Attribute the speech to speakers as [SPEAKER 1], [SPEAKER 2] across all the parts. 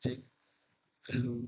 [SPEAKER 1] Cek. Halo.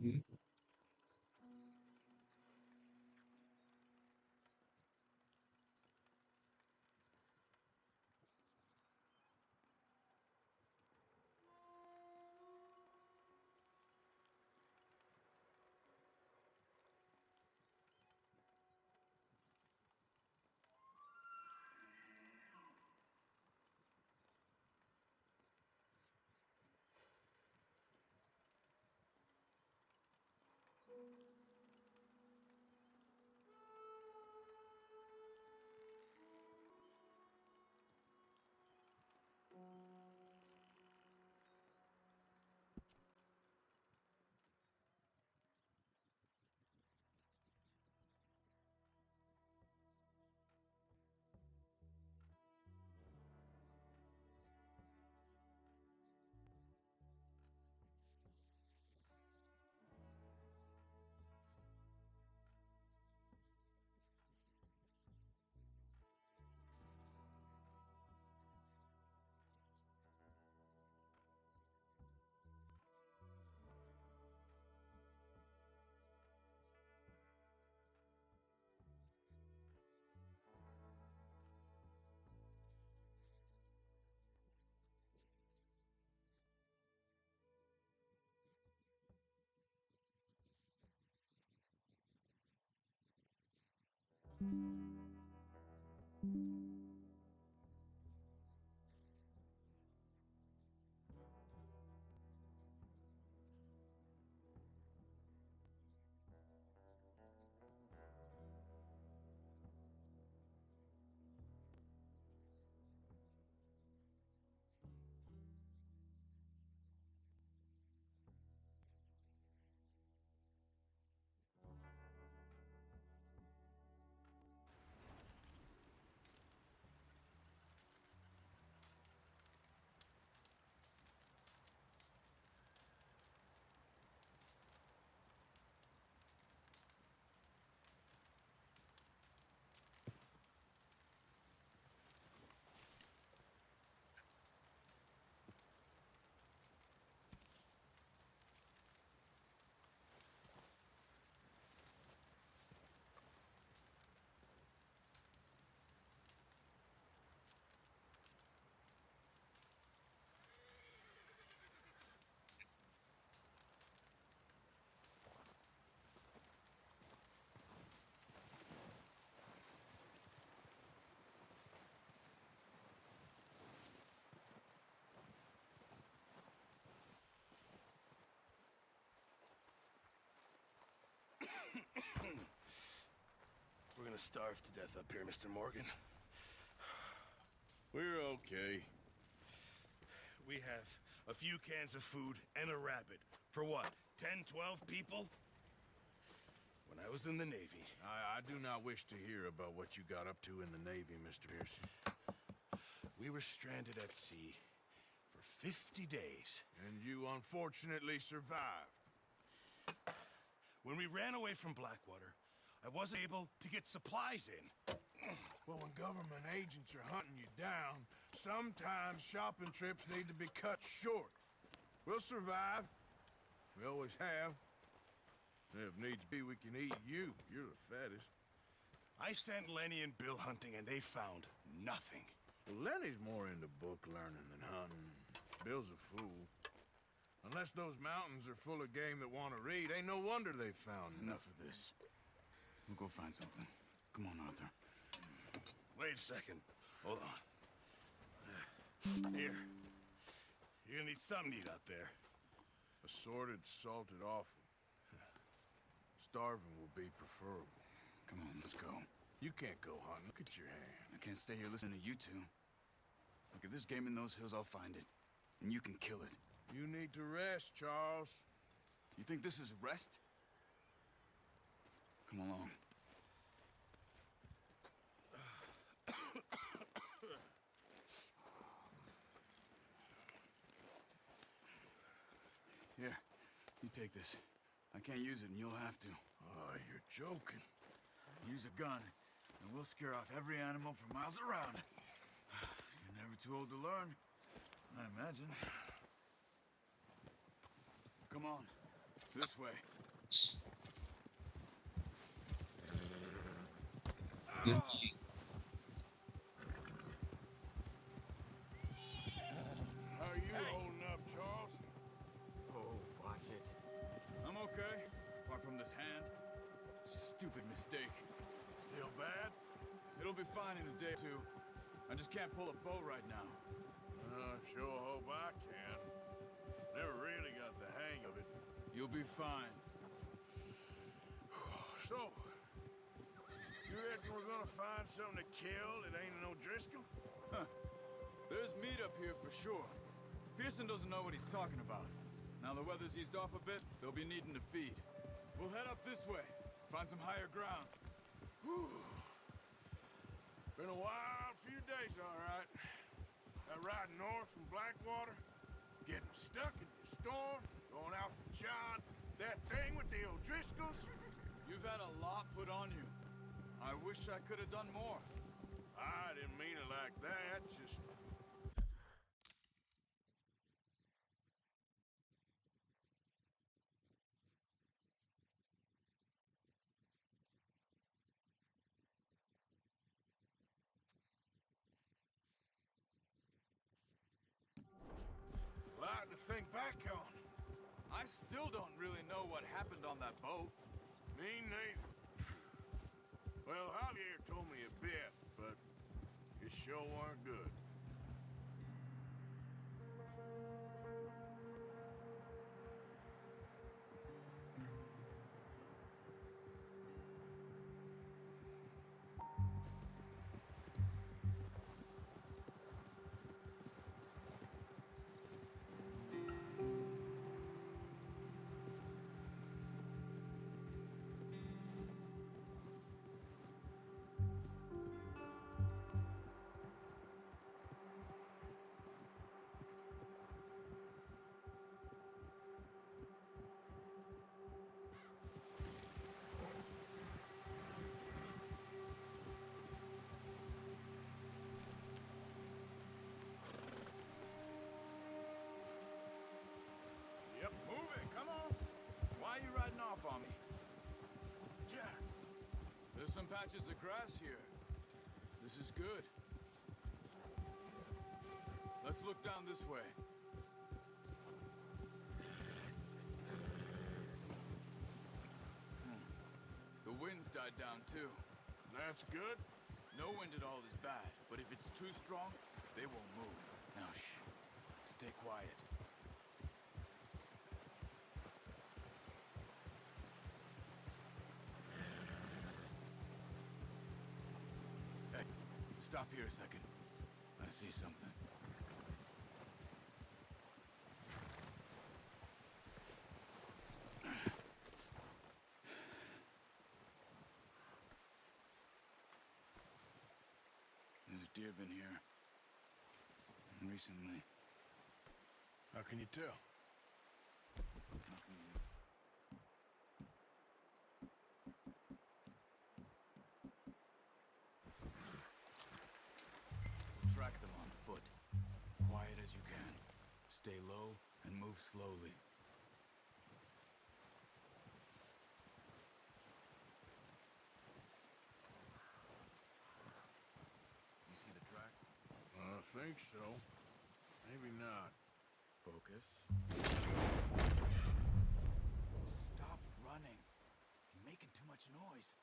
[SPEAKER 2] We're gonna starve to death up here, Mr. Morgan.
[SPEAKER 3] We're okay.
[SPEAKER 2] We have a few cans of food and a rabbit. For what, 10, 12 people? When I was in the Navy...
[SPEAKER 3] I do not wish to hear about what you got up to in the Navy, Mr. Pearson.
[SPEAKER 2] We were stranded at sea for 50 days.
[SPEAKER 3] And you unfortunately survived.
[SPEAKER 2] When we ran away from Blackwater, I wasn't able to get supplies in.
[SPEAKER 3] Well, when government agents are hunting you down, sometimes shopping trips need to be cut short. We'll survive. We always have. If needs be, we can eat you. You're the fattest.
[SPEAKER 2] I sent Lenny and Bill hunting, and they found nothing.
[SPEAKER 3] Well, Lenny's more into book learning than hunting. Bill's a fool. Unless those mountains are full of game that want to read, ain't no wonder they found
[SPEAKER 4] Enough of this. We'll go find something. Come on, Arthur.
[SPEAKER 2] Wait a second. Hold on. Here. You're gonna need something to eat out there.
[SPEAKER 3] Assorted, salted offal. Starving will be preferable.
[SPEAKER 4] Come on, let's go.
[SPEAKER 3] You can't go hunting. Look at your hand.
[SPEAKER 4] I can't stay here listening to you two. Look, if there's game in those hills, I'll find it. And you can kill it.
[SPEAKER 3] You need to rest, Charles.
[SPEAKER 4] You think this is rest? Come along. Here, you take this. I can't use it, and you'll have to.
[SPEAKER 3] Oh, you're joking.
[SPEAKER 4] Use a gun, and we'll scare off every animal for miles around. You're never too old to learn, I imagine. Come on. This way.
[SPEAKER 1] Yun.
[SPEAKER 3] How are you holding up, Charles?
[SPEAKER 4] Oh, watch it. I'm okay. Apart from this hand. Stupid mistake.
[SPEAKER 3] Still bad?
[SPEAKER 4] It'll be fine in a day or two. I just can't pull a bow right now.
[SPEAKER 3] Sure hope I can. Never really got the hang of it.
[SPEAKER 4] You'll be fine.
[SPEAKER 3] So, you reckon we're gonna find something to kill that ain't no Driscoll?
[SPEAKER 4] Huh. There's meat up here for sure. Pearson doesn't know what he's talking about. Now the weather's eased off a bit, they'll be needing to feed. We'll head up this way. Find some higher ground.
[SPEAKER 3] Whew. Been a wild few days, all right. That ride north from Blackwater, getting stuck in the storm, going out from John, that thing with the O'Driscolls.
[SPEAKER 4] You've had a lot put on you. I wish I could have done more.
[SPEAKER 3] I didn't mean it like that, just... lot to think back on.
[SPEAKER 4] I still don't really know what happened on that boat.
[SPEAKER 3] Me neither. Well, Javier told me a bit, but it sure weren't good.
[SPEAKER 4] Yep, move it, come on. Why are you riding off on me?
[SPEAKER 3] Jack,
[SPEAKER 4] There's some patches of grass here. This is good. Let's look down this way. The wind's died down too.
[SPEAKER 3] that's good.
[SPEAKER 4] No wind at all is bad, but if it's too strong, they won't move. Now shh. Stay quiet. Hey, stop here a second. I see something. There's deer been here. Recently.
[SPEAKER 3] How can you tell?
[SPEAKER 4] Track them on foot. Quiet as you can. Stay low and move slowly. You see the tracks?
[SPEAKER 3] I think so. Maybe not.
[SPEAKER 4] Focus. Stop running. You're making too much noise.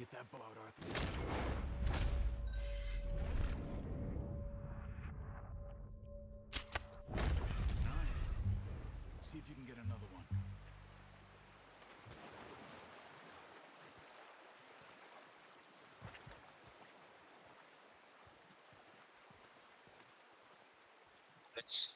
[SPEAKER 4] Get that bow out, Arthur. Nice. See if you can get another one.
[SPEAKER 1] Let's.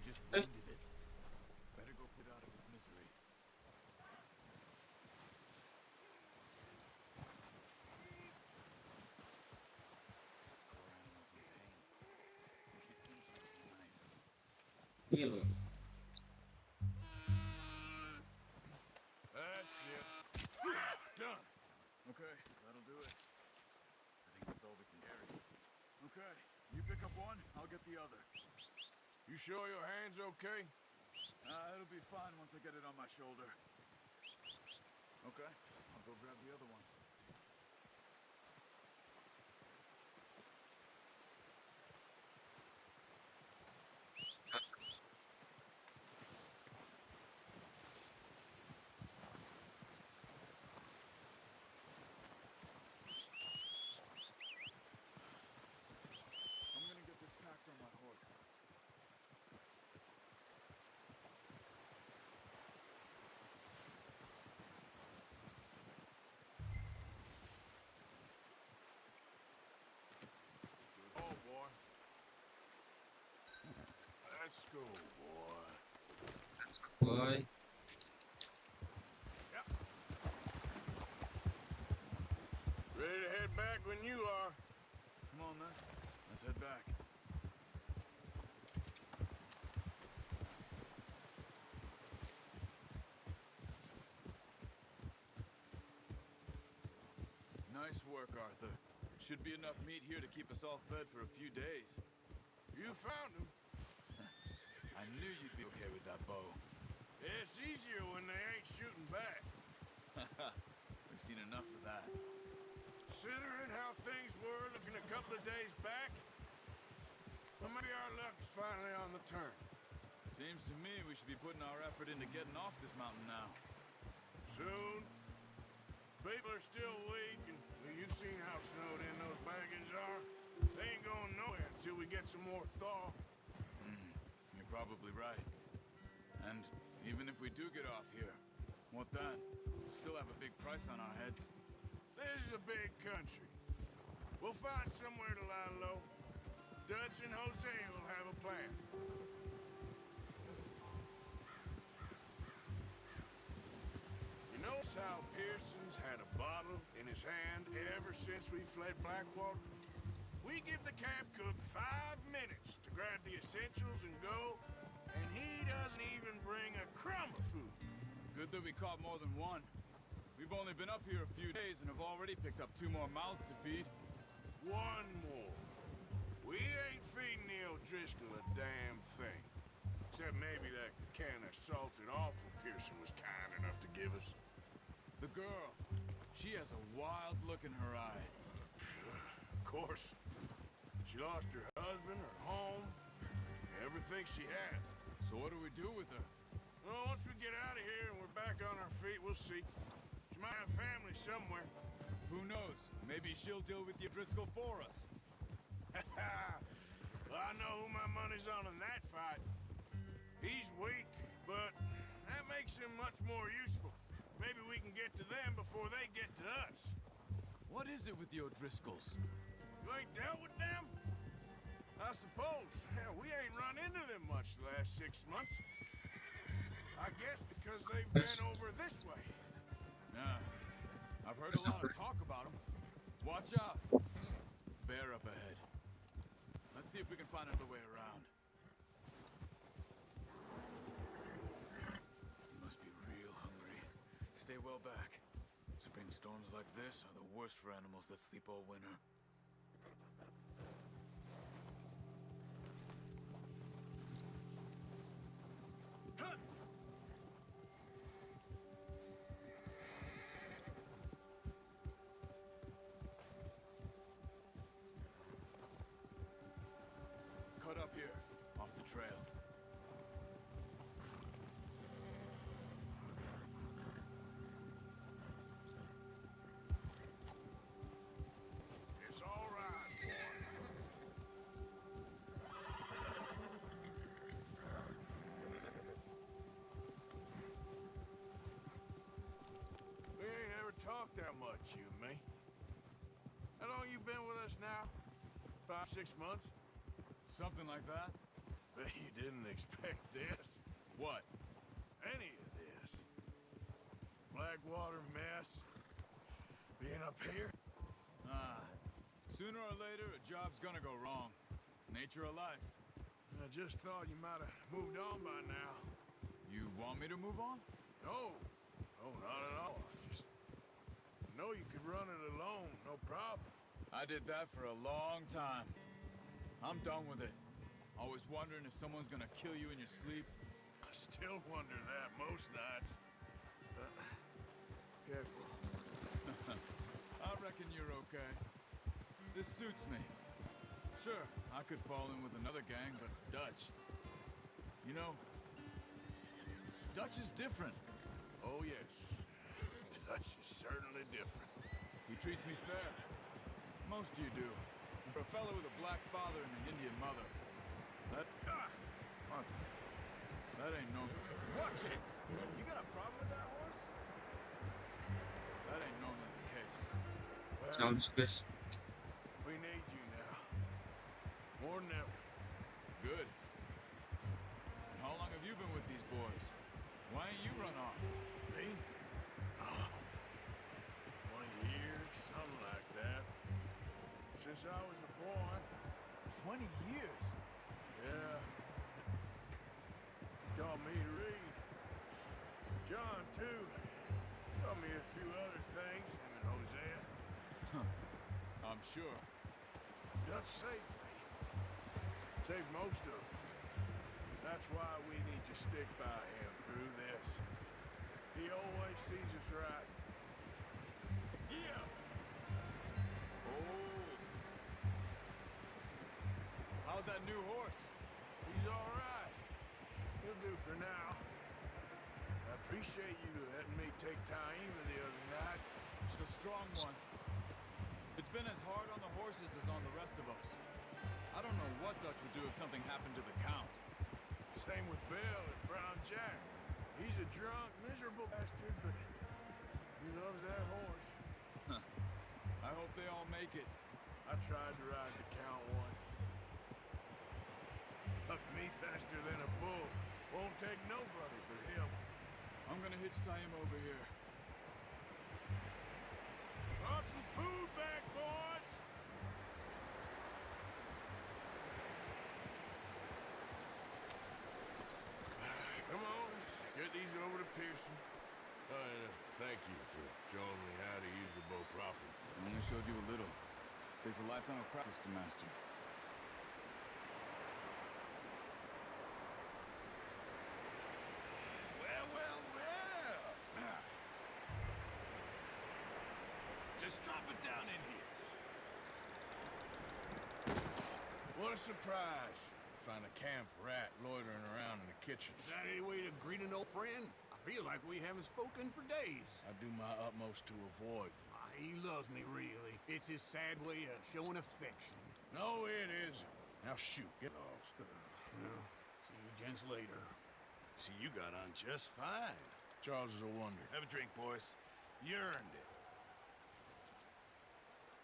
[SPEAKER 4] Just wounded it. Better go put it out of its misery. Poor animal's in pain. We should finish it with a knife.
[SPEAKER 1] Heal.
[SPEAKER 3] That's it. Done.
[SPEAKER 4] Okay, that'll do it. I think that's all we can carry. Okay, you pick up one, I'll get the other.
[SPEAKER 3] You sure your hand's okay?
[SPEAKER 4] It'll be fine once I get it on my shoulder. Okay, I'll go grab the other one. I'm gonna get this packed on my horse.
[SPEAKER 3] Oh, boy. Let's go, boy.
[SPEAKER 1] Let's go, boy.
[SPEAKER 3] Yep. Ready to head back when you are.
[SPEAKER 4] Come on then, let's head back. Nice work, Arthur. Should be enough meat here to keep us all fed for a few days.
[SPEAKER 3] You found him.
[SPEAKER 4] I knew you'd be okay with that bow.
[SPEAKER 3] It's easier when they ain't shooting back.
[SPEAKER 4] We've seen enough of that.
[SPEAKER 3] Considering how things were looking a couple of days back, well, maybe our luck is finally on the turn.
[SPEAKER 4] Seems to me we should be putting our effort into getting off this mountain now.
[SPEAKER 3] Soon. People are still weak, and well, you've seen how snowed in those wagons are. They ain't going nowhere until we get some more thaw.
[SPEAKER 4] You're probably right. And even if we do get off here, what then? We'll still have a big price on our heads.
[SPEAKER 3] This is a big country. We'll find somewhere to lie low. Dutch and Jose will have a plan. You know Sal Pearson's had a bottle in his hand ever since we fled Blackwater? We give the camp cook 5 minutes to grab the essentials and go, and he doesn't even bring a crumb of food.
[SPEAKER 4] Good that we caught more than one. We've only been up here a few days and have already picked up 2 more mouths to feed.
[SPEAKER 3] One more. We ain't feeding the O'Driscoll a damn thing. Except maybe that can of salted offal Pearson was kind enough to give us.
[SPEAKER 4] The girl, she has a wild look in her eye.
[SPEAKER 3] Of course. She lost her husband, her home, everything she had.
[SPEAKER 4] So what do we do with her?
[SPEAKER 3] Well, once we get out of here and we're back on our feet, we'll see. She might have family somewhere.
[SPEAKER 4] Who knows? Maybe she'll deal with the O'Driscoll for us.
[SPEAKER 3] Well, I know who my money's on in that fight. He's weak, but that makes him much more useful. Maybe we can get to them before they get to us.
[SPEAKER 4] What is it with the O'Driscolls?
[SPEAKER 3] You ain't dealt with them? I suppose. Hell, we ain't run into them much the last 6 months. I guess because they've been over this way.
[SPEAKER 4] Watch out! Bear up ahead. Let's see if we can find another way around. You must be real hungry. Stay well back. Spring storms like this are the worst for animals that sleep all winter. Cut up here, off the trail.
[SPEAKER 3] It's all right, boy. We ain't ever talked that much, you and me. How long you been with us now? 5, 6 months?
[SPEAKER 4] Something like that?
[SPEAKER 3] Bet you didn't expect this.
[SPEAKER 4] What?
[SPEAKER 3] Any of this. Blackwater mess. Being up here.
[SPEAKER 4] Sooner or later, a job's gonna go wrong. Nature of life.
[SPEAKER 3] I just thought you might have moved on by now.
[SPEAKER 4] You want me to move on?
[SPEAKER 3] No. No, not at all. I just know you could run it alone, no problem.
[SPEAKER 4] I did that for a long time. I'm done with it. Always wondering if someone's gonna kill you in your sleep.
[SPEAKER 3] I still wonder that most nights. Careful.
[SPEAKER 4] I reckon you're okay. This suits me. Sure, I could fall in with another gang, but Dutch. You know, Dutch is different.
[SPEAKER 3] Oh, yes. Dutch is certainly different.
[SPEAKER 4] He treats me fair. Most of you do. And for a fellow with a black father and an Indian mother, that... Arthur. That ain't no... Watch it! You got a problem with that horse? That ain't normally the case.
[SPEAKER 3] Well,
[SPEAKER 1] Sounds good.
[SPEAKER 3] we need you now. More than ever.
[SPEAKER 4] Good. And how long have you been with these boys? Why ain't you run off?
[SPEAKER 3] Me? Oh, 20 years, something like that. Since I was a boy.
[SPEAKER 4] 20 years?
[SPEAKER 3] Yeah. Taught me to read. John, too. Taught me a few other things, him and Hosea.
[SPEAKER 4] I'm sure.
[SPEAKER 3] Dutch saved me. Saved most of us. That's why we need to stick by him through this. He always sees us right. Yeah.
[SPEAKER 4] Oh. How's that new horse?
[SPEAKER 3] He's all right. He'll do for now. I appreciate you letting me take Taima the other night.
[SPEAKER 4] She's a strong one. It's been as hard on the horses as on the rest of us. I don't know what Dutch would do if something happened to the Count.
[SPEAKER 3] Same with Bill and Brown Jack. He's a drunk, miserable bastard, but he loves that horse.
[SPEAKER 4] I hope they all make it.
[SPEAKER 3] I tried to ride the Count once. Bucked me faster than a bull. Won't take nobody but him.
[SPEAKER 4] I'm gonna hitch Taim over here.
[SPEAKER 3] Brought some food back, boys! Come on, let's get these over to Pearson. Thank you for showing me how to use the bow properly.
[SPEAKER 4] I only showed you a little. Takes a lifetime of practice to master.
[SPEAKER 3] Well, well, well! Just drop it down in here. What a surprise. Find a camp rat loitering around in the kitchen.
[SPEAKER 5] Is that any way to greet an old friend? I feel like we haven't spoken for days.
[SPEAKER 3] I do my utmost to avoid.
[SPEAKER 5] He loves me, really. It's his sad way of showing affection.
[SPEAKER 3] No, it isn't. Now shoot, get lost.
[SPEAKER 5] Well, see you gents later.
[SPEAKER 3] See, you got on just fine. Charles is a wonder.
[SPEAKER 6] Have a drink, boys. You earned it.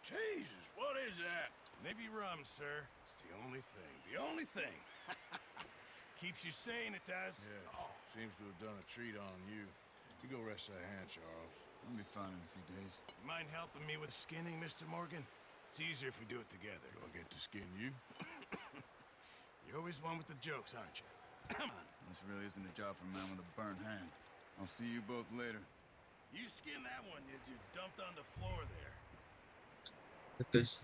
[SPEAKER 3] Jesus, what is that?
[SPEAKER 6] Maybe rum, sir. It's the only thing. The only thing. Keeps you sane, it does.
[SPEAKER 3] Yes, seems to have done a treat on you. You go rest that hand, Charles.
[SPEAKER 4] I'll be fine in a few days.
[SPEAKER 2] You mind helping me with skinning, Mr. Morgan? It's easier if we do it together.
[SPEAKER 3] Do I get to skin you?
[SPEAKER 2] You're always one with the jokes, aren't you? Come on.
[SPEAKER 4] This really isn't a job for a man with a burnt hand. I'll see you both later.
[SPEAKER 2] You skinned that one you dumped on the floor there.
[SPEAKER 1] Guys,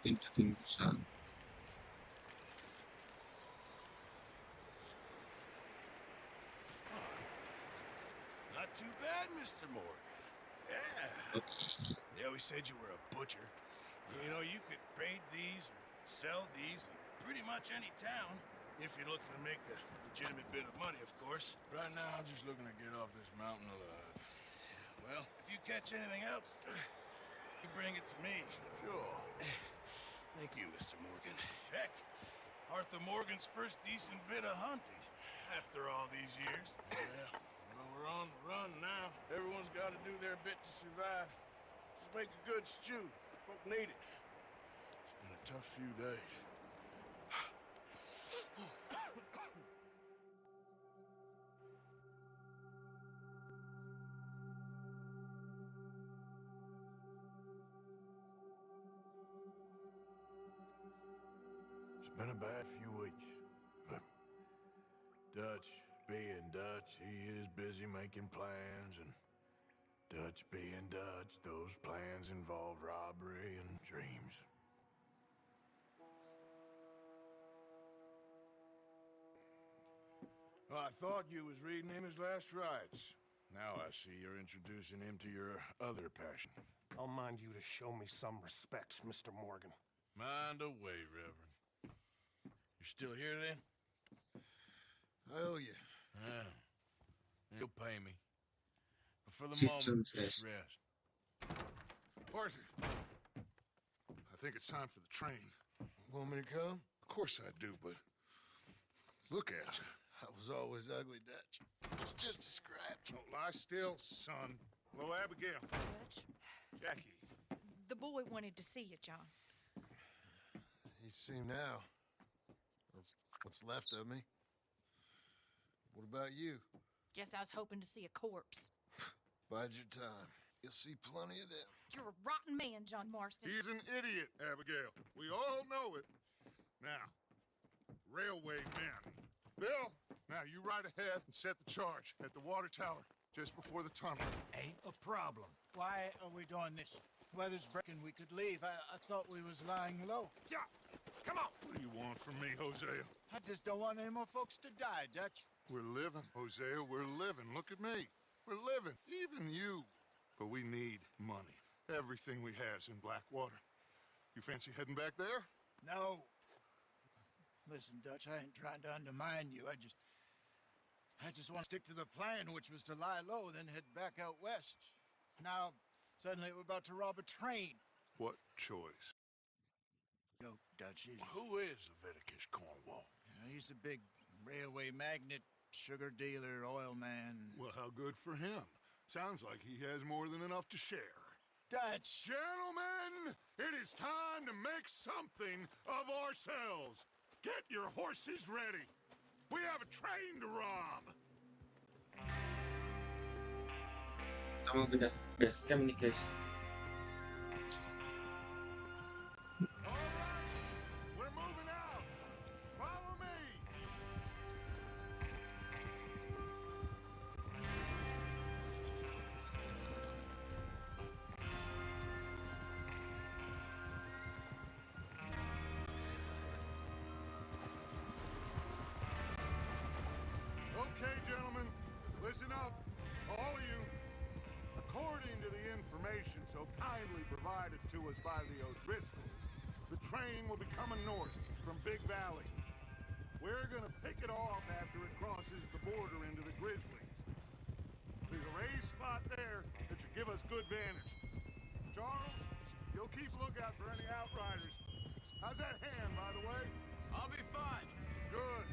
[SPEAKER 1] pintutin ko sa
[SPEAKER 2] Not too bad, Mr. Morgan. Yeah. They always said you were a butcher. You know, you could braid these or sell these in pretty much any town. If you're looking to make a legitimate bit of money, of course.
[SPEAKER 3] Right now, I'm just looking to get off this mountain alive.
[SPEAKER 2] Well, if you catch anything else, you bring it to me.
[SPEAKER 3] Sure.
[SPEAKER 2] Thank you, Mr. Morgan. Heck, Arthur Morgan's first decent bit of hunting after all these years.
[SPEAKER 3] Yeah. Well, we're on the run now. Everyone's got to do their bit to survive. Just make a good stew. Folk need it. It's been a tough few days. It's been a bad few weeks, but Dutch being Dutch, he is busy making plans, and Dutch being Dutch, those plans involve robbery and dreams. Well, I thought you was reading him his last rites. Now I see you're introducing him to your other passion.
[SPEAKER 7] I'll mind you to show me some respect, Mr. Morgan.
[SPEAKER 3] Mind away, Reverend. You're still here, then?
[SPEAKER 6] I owe you.
[SPEAKER 3] Yeah. You'll pay me. But for the
[SPEAKER 1] Sit
[SPEAKER 3] moment,
[SPEAKER 1] some
[SPEAKER 3] just rest.
[SPEAKER 6] Arthur, I think it's time for the train.
[SPEAKER 3] Want me to come?
[SPEAKER 6] Of course I do, but look at it. I was always ugly, Dutch. It's just a scratch.
[SPEAKER 8] Don't lie still, son. Hello, Abigail.
[SPEAKER 9] Dutch,
[SPEAKER 8] Jackie.
[SPEAKER 9] the boy wanted to see you, John.
[SPEAKER 6] You see now. What's left of me. What about you?
[SPEAKER 9] Guess I was hoping to see a corpse.
[SPEAKER 6] Bide your time. You'll see plenty of them.
[SPEAKER 9] You're a rotten man, John Marston.
[SPEAKER 8] He's an idiot, Abigail. We all know it. Now, railway men. Bill, now you ride ahead and set the charge at the water tower just before the tunnel.
[SPEAKER 10] Ain't a problem. Why are we doing this? Weather's breaking. We could leave. I thought we was lying low.
[SPEAKER 8] Yeah, come on. What do you want from me, Hosea?
[SPEAKER 10] I just don't want any more folks to die, Dutch.
[SPEAKER 8] We're living, Hosea. We're living. Look at me. We're living. Even you. But we need money. Everything we has in Blackwater. You fancy heading back there?
[SPEAKER 10] No. Listen, Dutch, I ain't trying to undermine you. I just want to stick to the plan, which was to lie low, then head back out west. Now, suddenly we're about to rob a train.
[SPEAKER 8] What choice?
[SPEAKER 10] Yo, Dutch,
[SPEAKER 3] Who is Leviticus Cornwall?
[SPEAKER 10] he's a big railway magnate, sugar dealer, oil man.
[SPEAKER 8] Well, how good for him. Sounds like he has more than enough to share.
[SPEAKER 10] Dutch!
[SPEAKER 8] Gentlemen, it is time to make something of ourselves. Get your horses ready. We have a train to rob.
[SPEAKER 1] tama ba guys kami ni guys.
[SPEAKER 8] All right, we're moving out. Follow me. Okay, gentlemen, listen up, all of you. According to the information so kindly provided to us by the O'Driscolls, the train will be coming north from Big Valley. We're gonna pick it off after it crosses the border into the Grizzlies. There's a raised spot there that should give us good vantage. Charles, you'll keep lookout for any outriders. How's that hand, by the way?
[SPEAKER 5] I'll be fine.
[SPEAKER 8] Good.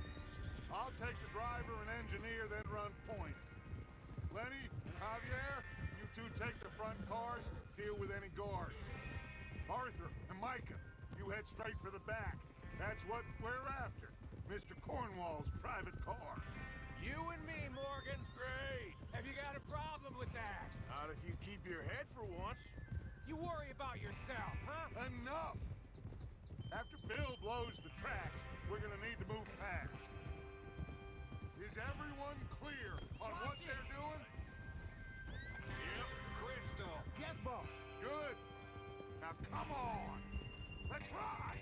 [SPEAKER 8] I'll take the driver and engineer, then run point. Lenny and Javier, you two take the front cars, deal with any guards. Arthur and Micah, you head straight for the back. That's what we're after. Mr. Cornwall's private car.
[SPEAKER 5] You and me, Morgan. You worry about yourself, huh?
[SPEAKER 8] Enough! After Bill blows the tracks, we're gonna need to move fast. Is everyone clear on what they're doing?
[SPEAKER 5] Yep, Crystal.
[SPEAKER 10] Yes, boss.
[SPEAKER 8] Good. Now come on. Let's ride.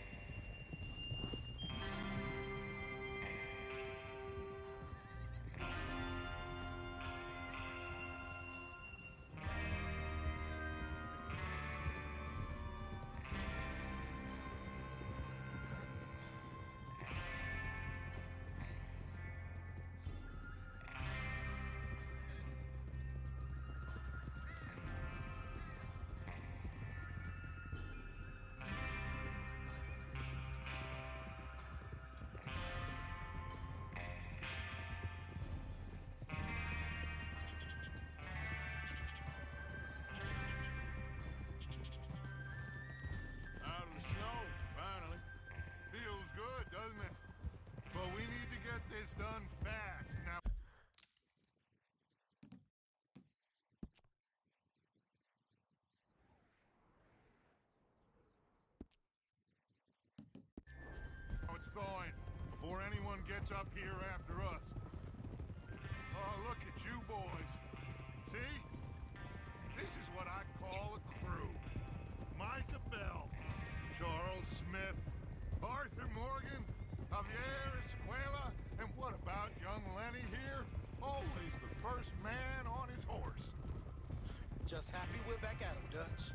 [SPEAKER 3] Out of the snow, finally.
[SPEAKER 8] Feels good, doesn't it? But we need to get this done fast. Now, it's thawing before anyone gets up here after us. Oh, look at you boys. See? This is what I call a crew. Micah Bell, Charles Smith, Arthur Morgan, Javier Escuela, and what about young Lenny here? Always the first man on his horse.
[SPEAKER 10] Just happy we're back at him, Dutch.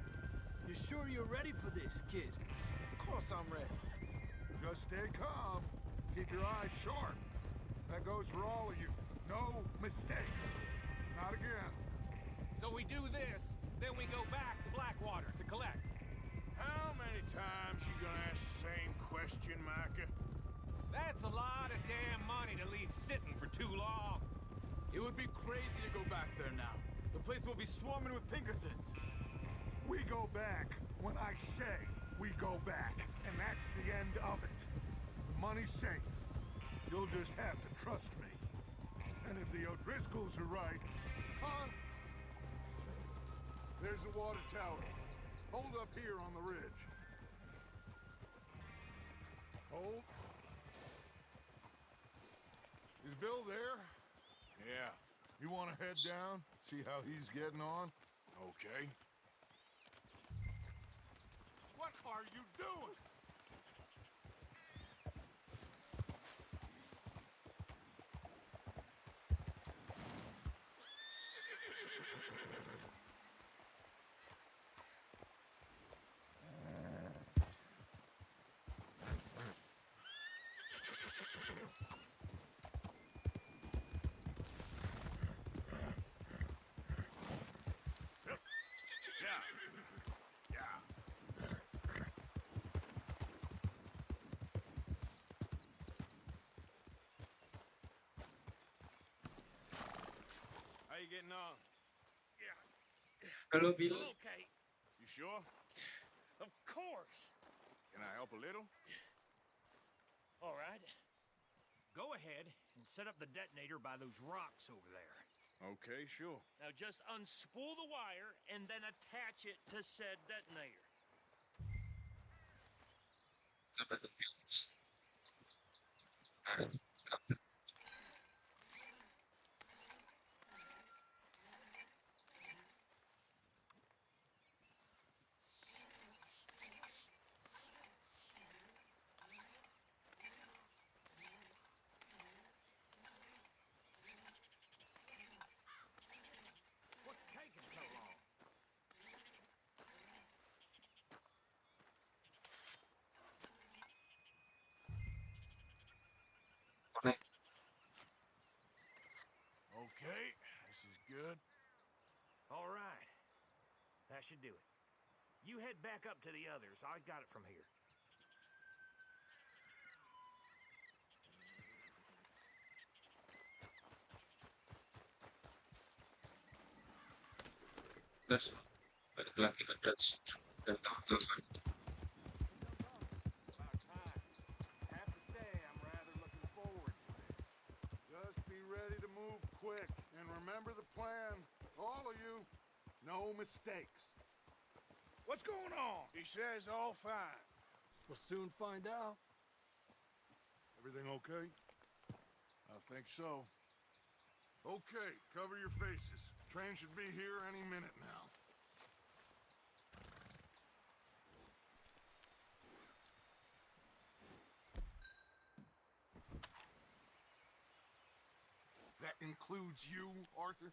[SPEAKER 5] You sure you're ready for this, kid?
[SPEAKER 10] Of course I'm ready.
[SPEAKER 8] Just stay calm. Keep your eyes sharp. That goes for all of you. No mistakes. Not again.
[SPEAKER 5] So we do this, then we go back to Blackwater to collect.
[SPEAKER 3] How many times you gonna ask the same question, Micah?
[SPEAKER 5] That's a lot of damn money to leave sitting for too long.
[SPEAKER 4] It would be crazy to go back there now. The place will be swarming with Pinkertons.
[SPEAKER 8] We go back when I say we go back. And that's the end of it. The money's safe. You'll just have to trust me. And if the O'Driscolls are right... Huh? There's the water tower. Hold up here on the ridge. Hold. Is Bill there?
[SPEAKER 3] Yeah,
[SPEAKER 8] You want to head down? See how he's getting on?
[SPEAKER 3] okay.
[SPEAKER 8] What are you doing?
[SPEAKER 3] How you getting on?
[SPEAKER 1] Halo Bill.
[SPEAKER 5] Okay,
[SPEAKER 3] You sure?
[SPEAKER 5] of course.
[SPEAKER 3] Can I help a little?
[SPEAKER 5] All right. Go ahead and set up the detonator by those rocks over there.
[SPEAKER 3] Okay, sure.
[SPEAKER 5] Now just unspool the wire and then attach it to said detonator.
[SPEAKER 1] Dapat Bills.
[SPEAKER 5] What's taking so long?
[SPEAKER 1] Connect.
[SPEAKER 3] Okay, this is good.
[SPEAKER 5] All right. That should do it. You head back up to the others. I got it from here.
[SPEAKER 1] Terus balik lagi ke Dutch dan teman-teman.
[SPEAKER 5] About time. I have to say, I'm rather looking forward to this.
[SPEAKER 8] Just be ready to move quick. And remember the plan. All of you, no mistakes. What's going on?
[SPEAKER 3] He says all fine.
[SPEAKER 4] We'll soon find out.
[SPEAKER 8] Everything okay?
[SPEAKER 3] I think so.
[SPEAKER 8] Okay, cover your faces. Train should be here any minute now. That includes you, Arthur?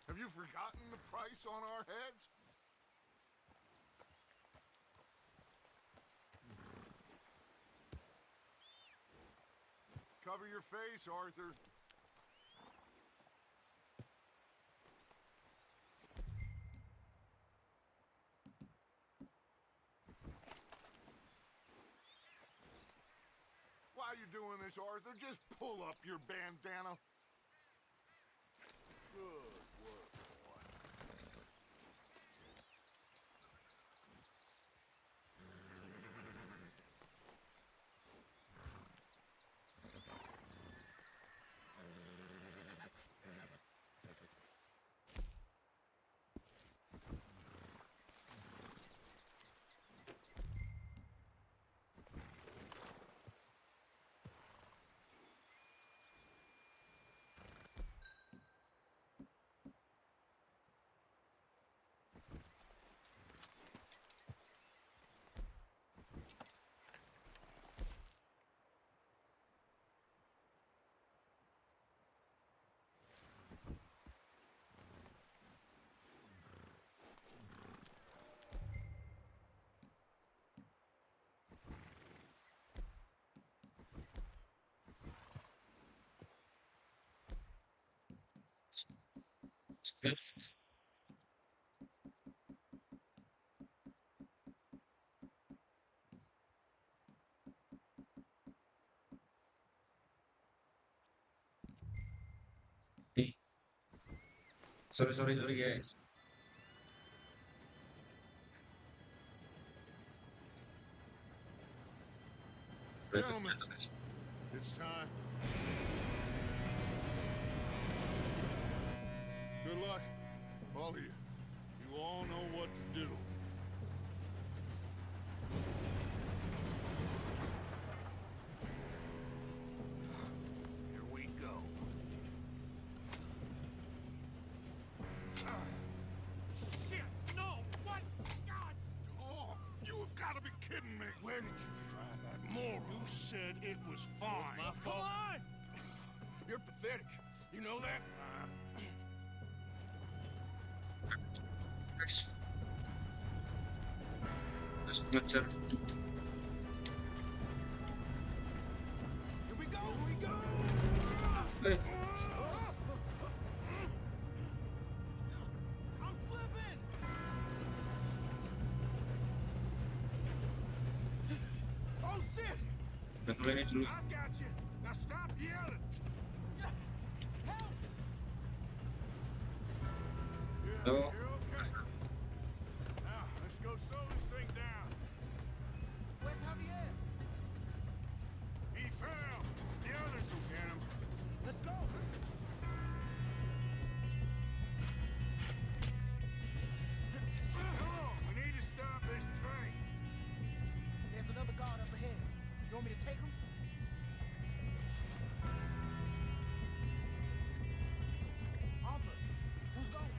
[SPEAKER 8] Have you forgotten the price on our heads? Cover your face, Arthur. Why are you doing this, Arthur? Just pull up your bandana.
[SPEAKER 3] Good work, boy.
[SPEAKER 1] Good. Sorry, guys.
[SPEAKER 8] Gentlemen, it's time. Good luck, all of you. You all know what to do.
[SPEAKER 5] Here we go. Shit! No! What? God!
[SPEAKER 8] Oh, you have got to be kidding me.
[SPEAKER 3] Where did you find that moron?
[SPEAKER 8] You said it was
[SPEAKER 3] It's
[SPEAKER 8] fine.
[SPEAKER 3] my
[SPEAKER 5] Come
[SPEAKER 3] fault.
[SPEAKER 5] on!
[SPEAKER 3] You're pathetic. You know that?
[SPEAKER 1] Terus ngejar.
[SPEAKER 10] Here we go! Here we go!
[SPEAKER 1] Eh,
[SPEAKER 10] I'm slipping! Oh, shit!
[SPEAKER 1] bantu ini dulu.
[SPEAKER 3] I got you. Now stop yelling.
[SPEAKER 10] Help!
[SPEAKER 3] Yeah,
[SPEAKER 1] Oh.
[SPEAKER 3] you're okay. Now, let's go slow this thing down.
[SPEAKER 10] Where's Javier?
[SPEAKER 3] He fell. The others will get him.
[SPEAKER 10] Let's go!
[SPEAKER 3] Come on, we need to stop this train.
[SPEAKER 10] There's another guard up ahead. You want me to take him? Arthur, who's going?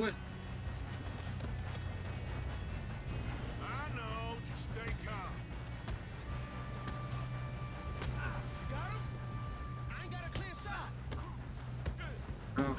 [SPEAKER 1] Wih,
[SPEAKER 3] I know, just stay calm.
[SPEAKER 10] Got him? I ain't got a clear shot.
[SPEAKER 1] oh.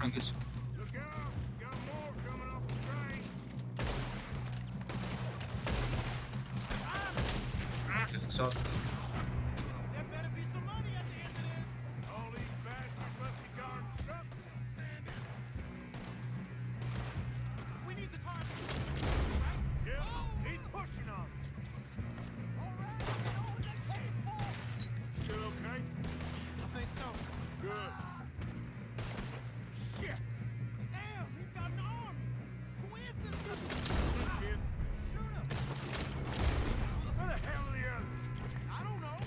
[SPEAKER 1] I guess.
[SPEAKER 3] Look out! Got more coming off the train.
[SPEAKER 1] So,
[SPEAKER 10] There better be some money at the end of this.
[SPEAKER 3] All these bastards must be guarding something.
[SPEAKER 10] We need the car.
[SPEAKER 3] Yep, keep pushing on.
[SPEAKER 10] All right, you know what they paid for.
[SPEAKER 3] Still okay?
[SPEAKER 10] I think so.
[SPEAKER 3] Good.
[SPEAKER 10] Shit! Damn, he's got an army. Who is this?
[SPEAKER 3] Kid,
[SPEAKER 10] Shoot him.
[SPEAKER 3] where the hell are the others?
[SPEAKER 10] I don't know.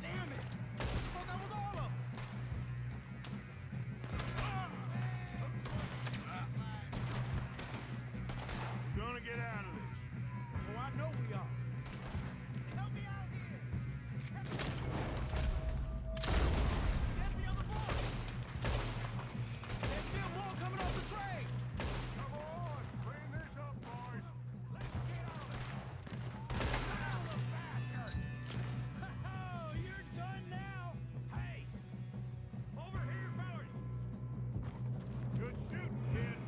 [SPEAKER 10] Damn it. I thought that was all of them.
[SPEAKER 3] We're gonna get out of this.
[SPEAKER 10] Oh, I know we are. Help me out here. There's the other boy. There's still more coming off the train.
[SPEAKER 8] Come on, clean this up, boys.
[SPEAKER 10] Let's get on it. Down the bastards.
[SPEAKER 5] Oh, you're done now. Hey, over here, fellas.
[SPEAKER 3] Good shooting, kid.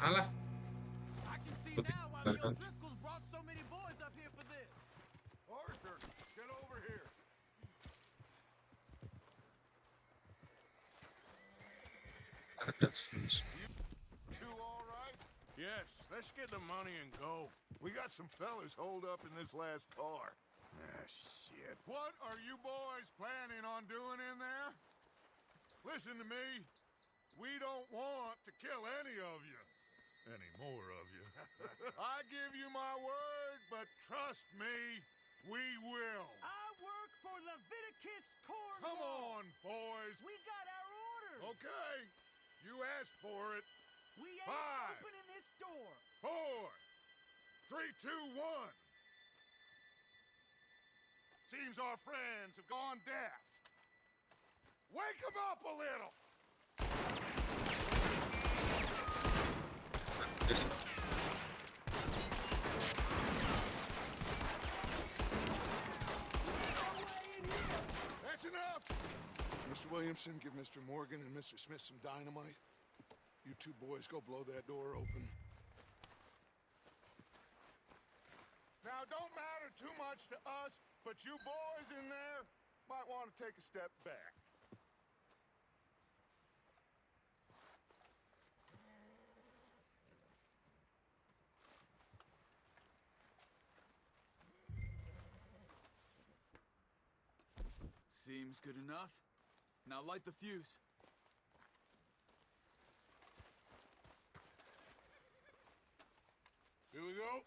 [SPEAKER 1] alah.
[SPEAKER 10] I can see
[SPEAKER 1] Okay.
[SPEAKER 10] now why the O'Driscolls brought so many boys up here for this.
[SPEAKER 8] Arthur, get over here.
[SPEAKER 1] That's
[SPEAKER 8] Two all right?
[SPEAKER 3] Yes, let's get the money and go.
[SPEAKER 8] We got some fellas holed up in this last car.
[SPEAKER 3] Ah, shit.
[SPEAKER 8] What are you boys planning on doing in there? Listen to me. We don't want to kill any of you. Any more of you. I give you my word, but trust me, we will.
[SPEAKER 5] I work for Leviticus Corps.
[SPEAKER 8] Come on, boys.
[SPEAKER 5] We got our orders.
[SPEAKER 8] Okay, you asked for it.
[SPEAKER 5] We ain't
[SPEAKER 8] Five.
[SPEAKER 5] opening this door.
[SPEAKER 8] 4, 3, 2, 1. Seems our friends have gone deaf. Wake them up a little.
[SPEAKER 1] just
[SPEAKER 8] That's enough. Mr. Williamson, give Mr. Morgan and Mr. Smith some dynamite. You two boys go blow that door open. Now, don't matter too much to us, but you boys in there might want to take a step back.
[SPEAKER 4] Seems good enough. Now light the fuse.
[SPEAKER 3] Here we go.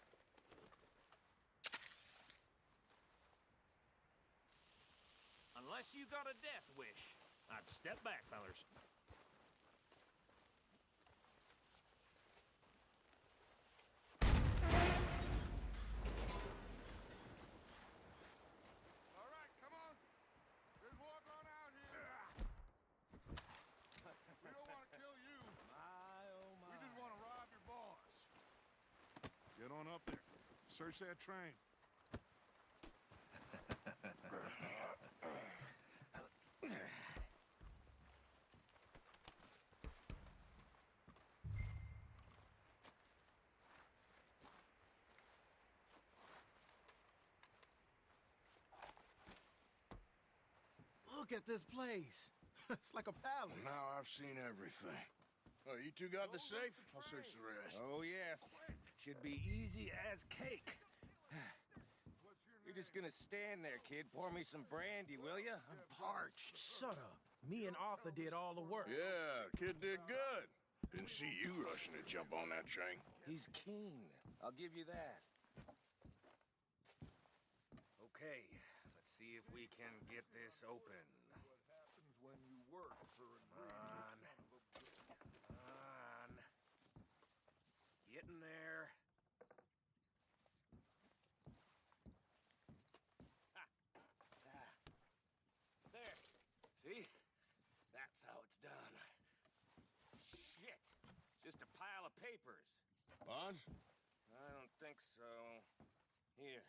[SPEAKER 5] Unless you got a death wish, I'd step back, fellers.
[SPEAKER 8] All right, come on. Let's walk on out here. We don't want to kill you. We just want to rob your boss. Get on up there. Search that train.
[SPEAKER 10] Look at this place. It's like a palace.
[SPEAKER 8] Now I've seen everything. Oh, you two got the safe? I'll search the rest.
[SPEAKER 11] Oh, yes. Should be easy as cake. You're just gonna stand there, kid. Pour me some brandy, will ya? I'm parched.
[SPEAKER 10] Shut up. Me and Arthur did all the work.
[SPEAKER 8] Yeah, kid did good. Didn't see you rushing to jump on that train.
[SPEAKER 11] He's keen. I'll give you that. Okay, let's see if we can get this open.
[SPEAKER 6] What happens when you work for a
[SPEAKER 11] Come on. Come on. Get in there. There. See? That's how it's done. Shit. Just a pile of papers.
[SPEAKER 3] Bonds?
[SPEAKER 11] I don't think so. Here.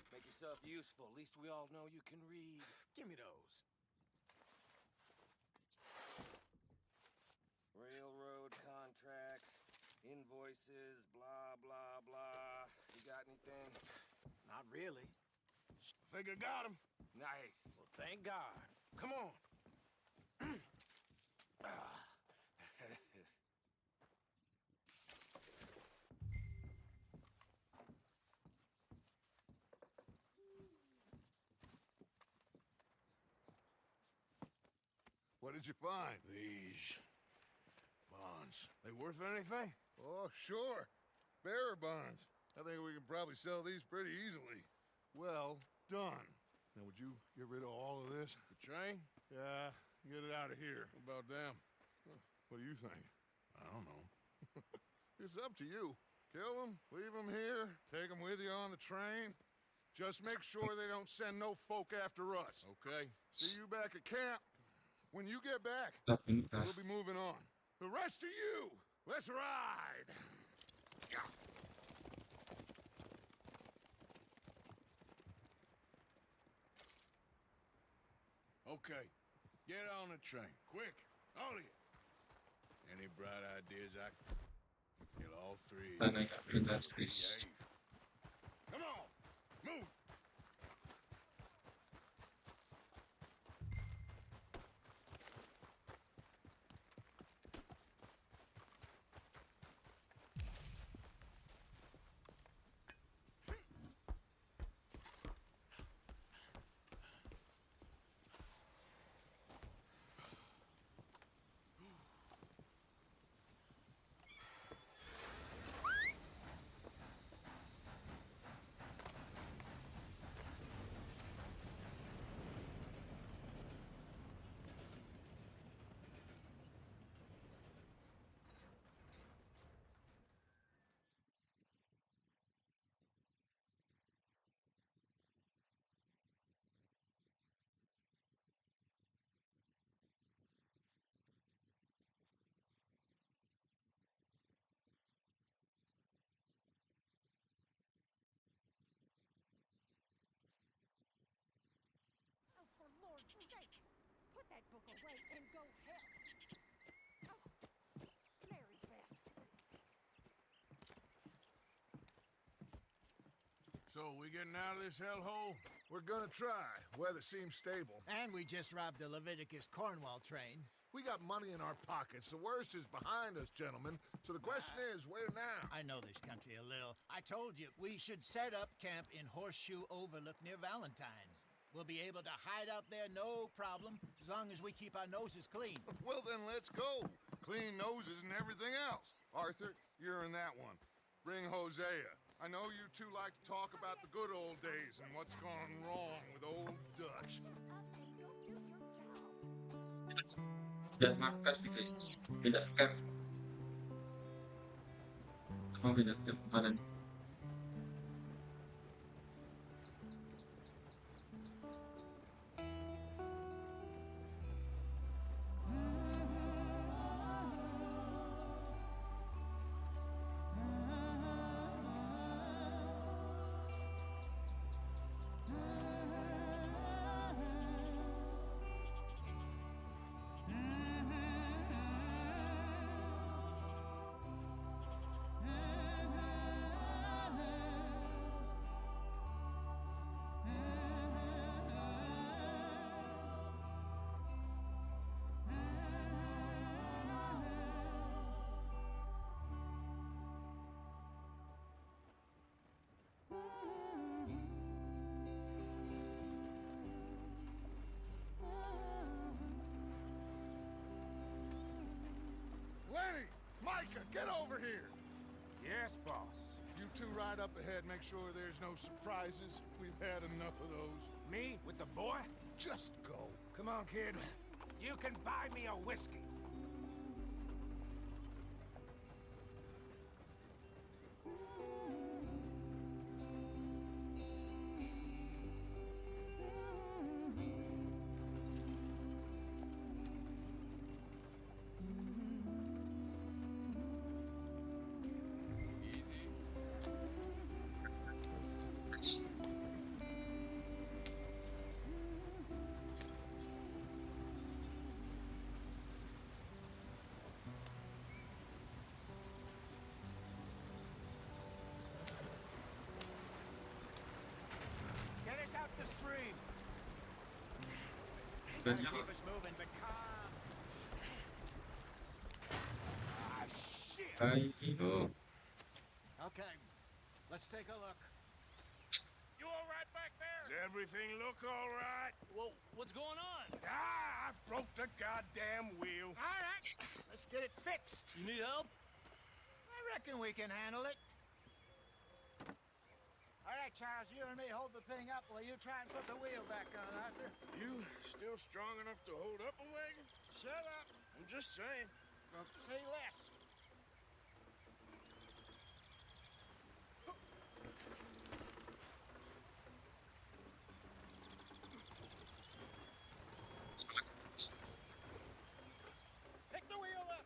[SPEAKER 11] Make yourself useful. At least we all know you can read.
[SPEAKER 3] Give me those.
[SPEAKER 11] Railroad contracts, invoices, blah, blah, blah. You got anything?
[SPEAKER 10] Not really.
[SPEAKER 3] I think I got him.
[SPEAKER 11] Nice.
[SPEAKER 3] Well, thank God. Come on.
[SPEAKER 6] What did you find?
[SPEAKER 3] These bonds. They worth anything?
[SPEAKER 6] Oh, sure. Bearer bonds. I think we can probably sell these pretty easily. Well done. Now, would you get rid of all of this?
[SPEAKER 3] The train?
[SPEAKER 6] Yeah, get it out of here.
[SPEAKER 3] What about them?
[SPEAKER 6] What do you think?
[SPEAKER 3] I don't know.
[SPEAKER 6] It's up to you. Kill them, leave them here, take them with you on the train. Just make sure they don't send no folk after us.
[SPEAKER 3] Okay.
[SPEAKER 6] See you back at camp. When you get back,
[SPEAKER 1] Pintar.
[SPEAKER 6] we'll be moving on. The rest of you, let's ride!
[SPEAKER 3] Okay. Get on the train. Quick. All of you. Any bright ideas I can kill all three?
[SPEAKER 1] Sana ya pindah please.
[SPEAKER 3] Behave. Come on. Move.
[SPEAKER 9] Oh, for Lord's sake! Put that book away and go help! Oh, Mary Beth.
[SPEAKER 3] So, we getting out of this hellhole?
[SPEAKER 6] We're gonna try. Weather seems stable.
[SPEAKER 10] And we just robbed the Leviticus Cornwall train.
[SPEAKER 6] We got money in our pockets. The worst is behind us, gentlemen. So the question is, where now?
[SPEAKER 10] I know this country a little. I told you, we should set up camp in Horseshoe Overlook near Valentine. We'll be able to hide out there no problem, as long as we keep our noses clean.
[SPEAKER 6] Well, then let's go. Clean noses and everything else. Arthur, you're in that one. Bring Hosea. I know you two like to talk about the good old days and what's gone wrong with old Dutch.
[SPEAKER 1] Dan markas nih guys. Pindah camp. Mau pindah camp kanan.
[SPEAKER 6] Lenny! Micah, get over here!
[SPEAKER 5] Yes, boss.
[SPEAKER 6] You
[SPEAKER 8] two ride up ahead, make sure there's no surprises. We've had enough of those.
[SPEAKER 5] Me with the boy?
[SPEAKER 8] Just go.
[SPEAKER 5] Come on, kid. You can buy me a whiskey.
[SPEAKER 10] Get us out the stream.
[SPEAKER 1] Dan
[SPEAKER 10] Keep
[SPEAKER 1] jangan.
[SPEAKER 10] us moving, but calm. Ah, shit.
[SPEAKER 1] Ayo.
[SPEAKER 10] Okay, let's take a look.
[SPEAKER 5] You all right back there?
[SPEAKER 3] Does everything look all right?
[SPEAKER 5] Well, what's going on?
[SPEAKER 3] Ah, I broke the goddamn wheel.
[SPEAKER 10] All right, let's get it fixed.
[SPEAKER 5] You need help?
[SPEAKER 10] I reckon we can handle it. All right, Charles, you and me hold the thing up while you try and put the wheel back on, Arthur.
[SPEAKER 3] You still strong enough to hold up a wagon?
[SPEAKER 10] Shut up.
[SPEAKER 3] I'm just saying.
[SPEAKER 10] Well, say less. Pick the wheel up.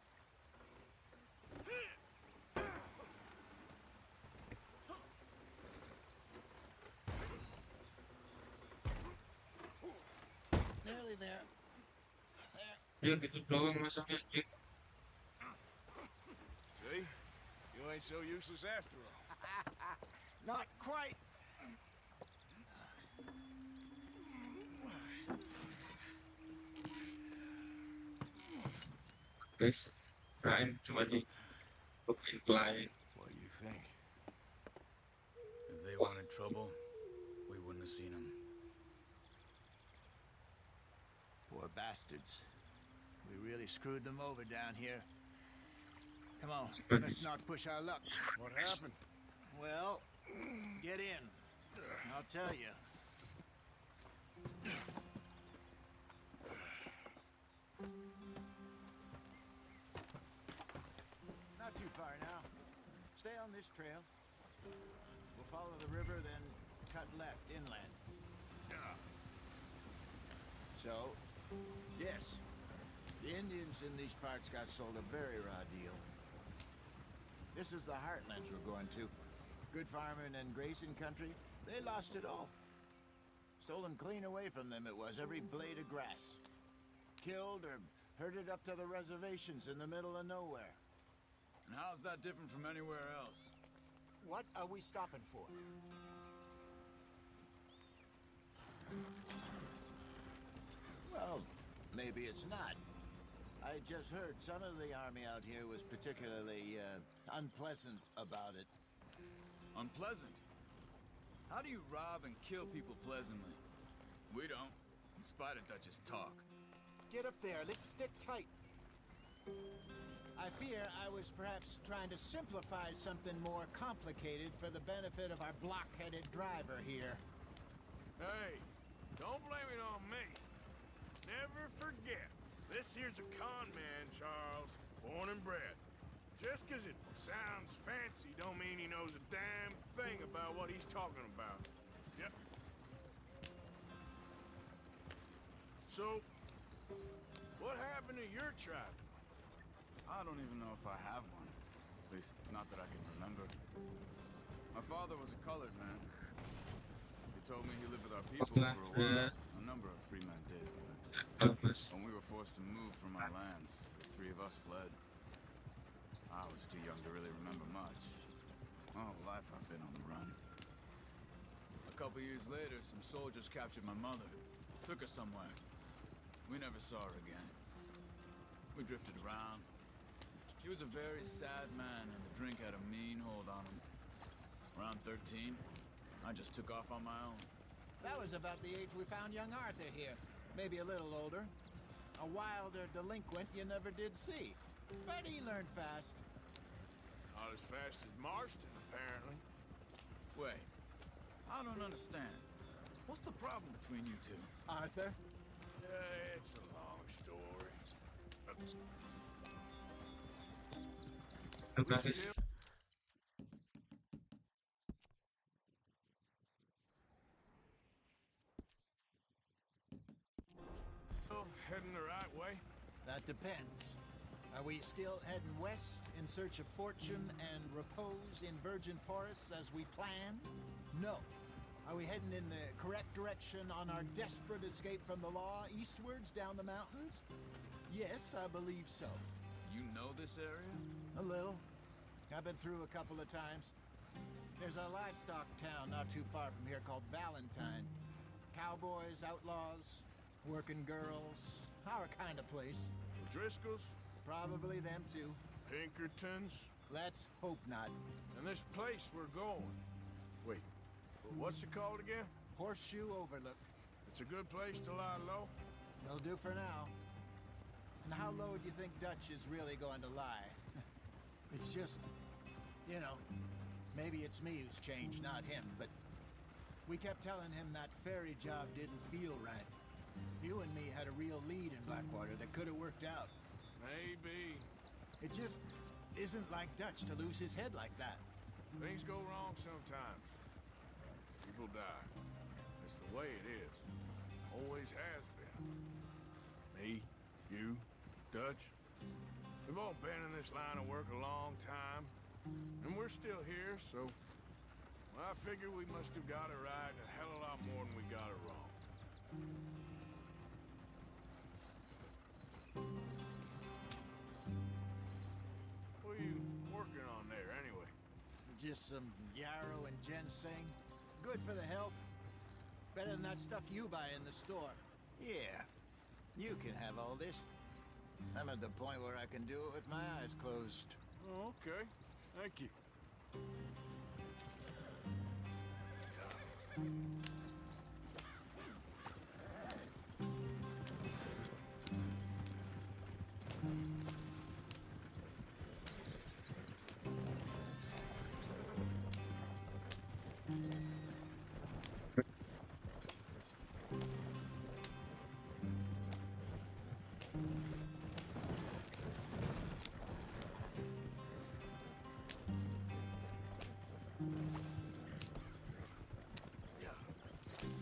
[SPEAKER 10] Nearly there.
[SPEAKER 1] Ya gitu doang masaknya. Jik.
[SPEAKER 3] See? You ain't so useless after all.
[SPEAKER 10] Not quite.
[SPEAKER 1] Guys, Ryan cuma di bukin klien.
[SPEAKER 4] What do you think? If they wanted trouble, we wouldn't have seen them.
[SPEAKER 10] Poor bastards. We really screwed them over down here. Come on, let's not push our luck.
[SPEAKER 3] What happened?
[SPEAKER 10] Well, get in. I'll tell you. Not too far now. Stay on this trail. We'll follow the river, then cut left inland. So, yes, the Indians in these parts got sold a very raw deal. This is the heartlands we're going to. Good farming and grazing country, they lost it all. Stolen clean away from them it was, every blade of grass. Killed or herded up to the reservations in the middle of nowhere.
[SPEAKER 4] And how's that different from anywhere else?
[SPEAKER 10] What are we stopping for? Well, maybe it's not. I just heard some of the army out here was particularly unpleasant about it.
[SPEAKER 4] Unpleasant? How do you rob and kill people pleasantly? We don't, in spite of Dutch's talk.
[SPEAKER 10] Get up there, let's stick tight. I fear I was perhaps trying to simplify something more complicated for the benefit of our block-headed driver here.
[SPEAKER 3] Hey, don't blame it on me. Never forget, this here's a con man, Charles. Born and bred. Just 'cause it sounds fancy don't mean he knows a damn thing about what he's talking about. Yep. So, what happened to your tribe?
[SPEAKER 4] I don't even know if I have one. At least, not that I can remember. My father was a colored man. He told me he lived with our people for a while. A number of free men did, but when we were forced to move from our lands, the three of us fled. I was too young to really remember much. My whole life I've been on the run. A couple years later, some soldiers captured my mother. Took her somewhere. We never saw her again. We drifted around. He was a very sad man, and the drink had a mean hold on him. Around 13, I just took off on my own.
[SPEAKER 10] That was about the age we found young Arthur here. Maybe a little older. A wilder delinquent you never did see. But he learned fast.
[SPEAKER 3] Not as fast as Marston, apparently.
[SPEAKER 4] Wait, I don't understand. What's the problem between you two?
[SPEAKER 10] Arthur?
[SPEAKER 3] It's a long story.
[SPEAKER 1] Kan
[SPEAKER 3] We
[SPEAKER 1] guys.
[SPEAKER 3] still heading the right way?
[SPEAKER 10] That depends. Are we still heading west in search of fortune and repose in virgin forests as we planned? No. Are we heading in the correct direction on our desperate escape from the law eastwards down the mountains? Yes, I believe so.
[SPEAKER 4] You know this area?
[SPEAKER 10] A little. I've been through a couple of times. There's a livestock town not too far from here called Valentine. Cowboys, outlaws, working girls, our kind of place.
[SPEAKER 3] The Driscolls?
[SPEAKER 10] Probably them too.
[SPEAKER 3] Pinkertons?
[SPEAKER 10] Let's hope not.
[SPEAKER 3] And this place we're going. Wait, what's it called again?
[SPEAKER 10] Horseshoe Overlook.
[SPEAKER 3] It's a good place to lie low?
[SPEAKER 10] It'll do for now. And how low do you think Dutch is really going to lie? It's just, you know, maybe it's me who's changed, not him, but we kept telling him that ferry job didn't feel right. You and me had a real lead in Blackwater that could have worked out.
[SPEAKER 3] Maybe.
[SPEAKER 10] It just isn't like Dutch to lose his head like that.
[SPEAKER 3] Things go wrong sometimes. People die. It's the way it is. Always has been. Me, you, Dutch. We've all been in this line of work a long time. And we're still here, so... Well, I figure we must have got it right a hell of a lot more than we got it wrong. What are you working on there, anyway?
[SPEAKER 10] Just some yarrow and ginseng. Good for the health. Better than that stuff you buy in the store. Yeah, you can have all this. I'm at the point where I can do it with my eyes closed.
[SPEAKER 3] Oh, okay. Thank you.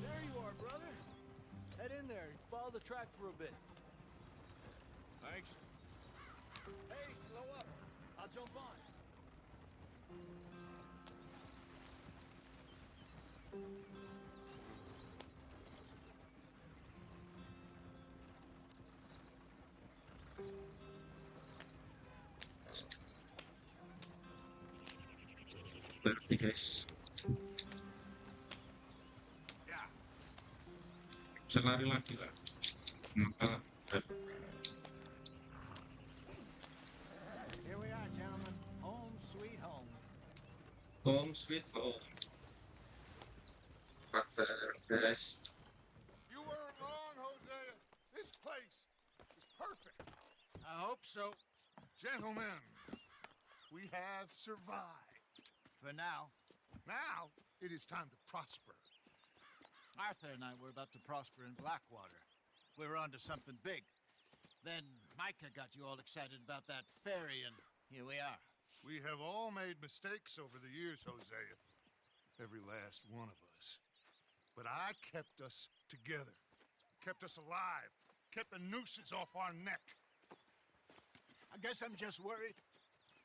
[SPEAKER 12] There you are, brother. Head in there and follow the track for a bit.
[SPEAKER 3] Thanks.
[SPEAKER 12] Hey, slow up. I'll jump on.
[SPEAKER 1] Berarti guys.
[SPEAKER 3] Ya.
[SPEAKER 1] Bisa lari lagi lah. Maka
[SPEAKER 10] Here we are, gentlemen. Home sweet home.
[SPEAKER 1] home sweet home. Fakta guys.
[SPEAKER 6] You weren't wrong, Hosea. This place is perfect.
[SPEAKER 10] I hope so.
[SPEAKER 6] Gentlemen, we have survived.
[SPEAKER 10] For now.
[SPEAKER 6] Now, it is time to prosper.
[SPEAKER 10] Arthur and I were about to prosper in Blackwater. We were onto something big. Then Micah got you all excited about that ferry, and here we are.
[SPEAKER 6] We have all made mistakes over the years, Hosea. Every last one of us. But I kept us together. Kept us alive. Kept the nooses off our neck.
[SPEAKER 10] I guess I'm just worried.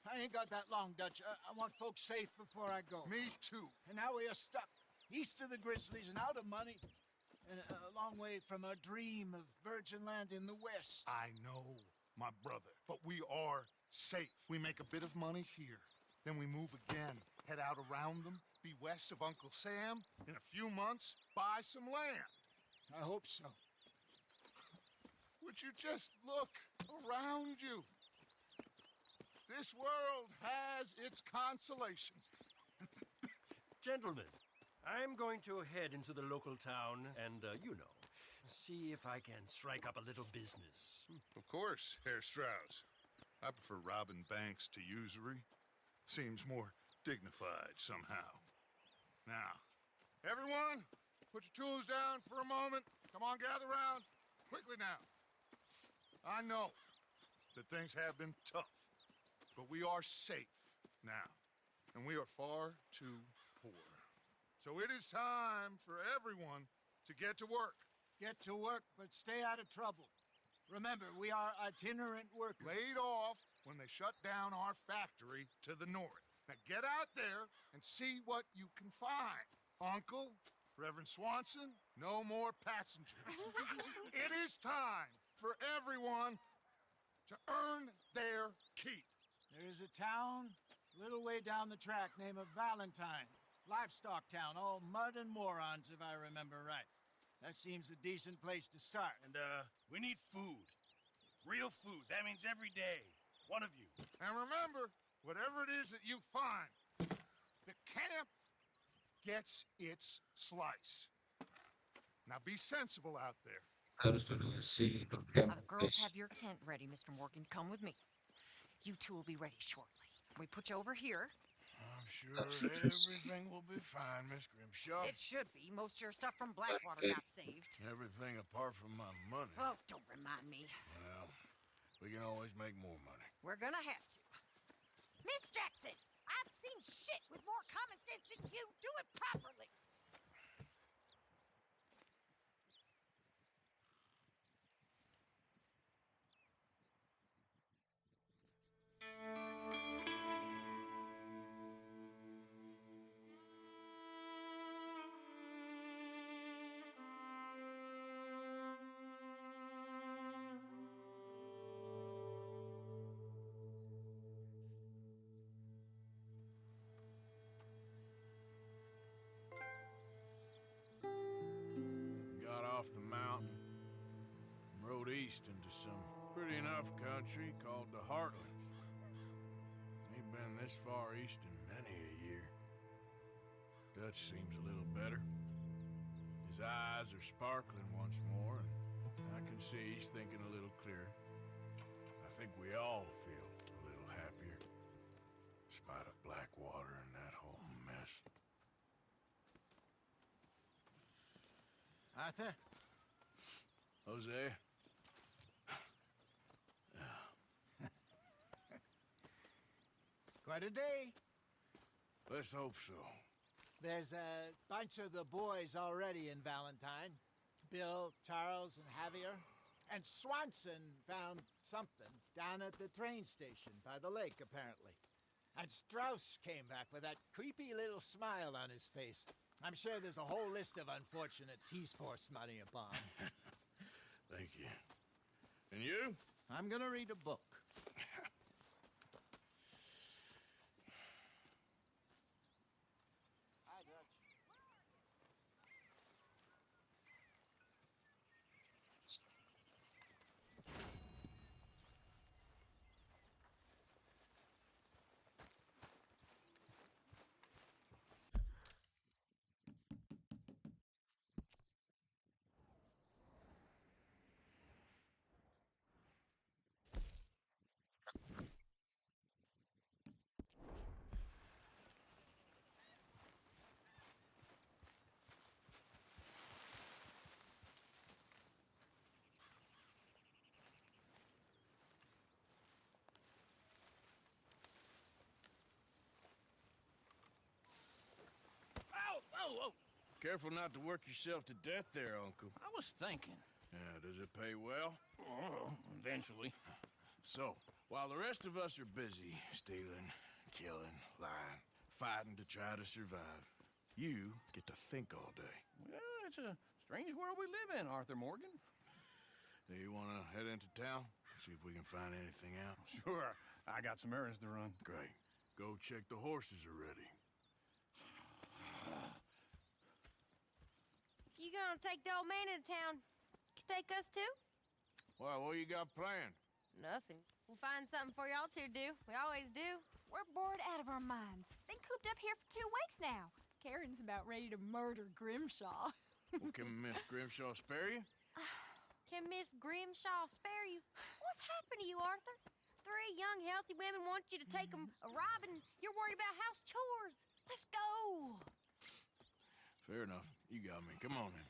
[SPEAKER 10] I ain't got that long, Dutch. I want folks safe before I go.
[SPEAKER 6] Me too.
[SPEAKER 10] And now we are stuck, east of the Grizzlies and out of money, and a long way from our dream of virgin land in the west.
[SPEAKER 6] I know, my brother. But we are safe. We make a bit of money here. Then we move again. Head out around them. Be west of Uncle Sam. In a few months, buy some land.
[SPEAKER 10] I hope so.
[SPEAKER 6] Would you just look around you? This world has its consolations.
[SPEAKER 5] Gentlemen, I'm going to head into the local town and, see if I can strike up a little business.
[SPEAKER 6] Of course, Herr Strauss. I prefer robbing banks to usury. Seems more dignified somehow. Now, everyone, put your tools down for a moment. Come on, gather round. Quickly now. I know that things have been tough, but we are safe now, and we are far too poor. So it is time for everyone to get to work.
[SPEAKER 10] Get to work, but stay out of trouble. Remember, we are itinerant workers.
[SPEAKER 6] Laid off when they shut down our factory to the north. Now get out there and see what you can find. Uncle, Reverend Swanson, no more passengers. It is time for everyone to earn their keep.
[SPEAKER 10] There is a town a little way down the track named Valentine. Livestock town, all mud and morons, if I remember right. That seems a decent place to start.
[SPEAKER 2] And, we need food. Real food. That means every day. One of you.
[SPEAKER 6] And remember, whatever it is that you find, the camp gets its slice. Now be sensible out there.
[SPEAKER 1] Harus dulu si
[SPEAKER 9] The girls have your tent ready, Mr. Morgan. Come with me. You two will be ready shortly. We put you over here.
[SPEAKER 3] I'm sure everything will be fine, Miss Grimshaw.
[SPEAKER 9] It should be. Most of your stuff from Blackwater got saved.
[SPEAKER 3] Everything apart from my money.
[SPEAKER 9] Oh, don't remind me.
[SPEAKER 3] Well, we can always make more money.
[SPEAKER 9] We're gonna have to. Miss Jackson, I've seen shit with more common sense than you. Do it properly.
[SPEAKER 3] Got off the mountain, rode east into some pretty enough country called the Heartlands. Ain't been this far east in many a year. Dutch seems a little better. His eyes are sparkling once more, and I can see he's thinking a little clearer. I think we all feel a little happier, in spite of Blackwater and that whole mess.
[SPEAKER 10] Arthur?
[SPEAKER 3] Jose?
[SPEAKER 10] Quite a day.
[SPEAKER 3] Let's hope so.
[SPEAKER 10] There's a bunch of the boys already in Valentine. Bill, Charles, and Javier. And Swanson found something down at the train station by the lake, apparently. And Strauss came back with that creepy little smile on his face. I'm sure there's a whole list of unfortunates he's forced money upon.
[SPEAKER 3] Thank you. And you?
[SPEAKER 10] I'm gonna read a book. Hi, Dutch.
[SPEAKER 12] Whoa!
[SPEAKER 3] Careful not to work yourself to death there, Uncle.
[SPEAKER 12] I was thinking.
[SPEAKER 3] Yeah, does it pay well?
[SPEAKER 12] Oh, eventually.
[SPEAKER 3] So, while the rest of us are busy stealing, killing, lying, fighting to try to survive, you get to think all day.
[SPEAKER 12] Well, it's a strange world we live in, Arthur Morgan.
[SPEAKER 3] Do you want to head into town? See if we can find anything out?
[SPEAKER 12] Sure. I got some errands to run.
[SPEAKER 3] Great. Go check the horses are ready.
[SPEAKER 9] You gonna take the old man into town? Take us too?
[SPEAKER 3] Why, what you got planned?
[SPEAKER 9] Nothing. We'll find something for y'all to do. We always do.
[SPEAKER 13] We're bored out of our minds. Been cooped up here for 2 weeks now. Karen's about ready to murder Grimshaw.
[SPEAKER 3] Well, can Miss Grimshaw spare you?
[SPEAKER 9] Can Miss Grimshaw spare you? What's happened to you, Arthur? 3 young, healthy women want you to take them a robbing. You're worried about house chores.
[SPEAKER 13] Let's go.
[SPEAKER 3] Fair enough. You got me. Come on then.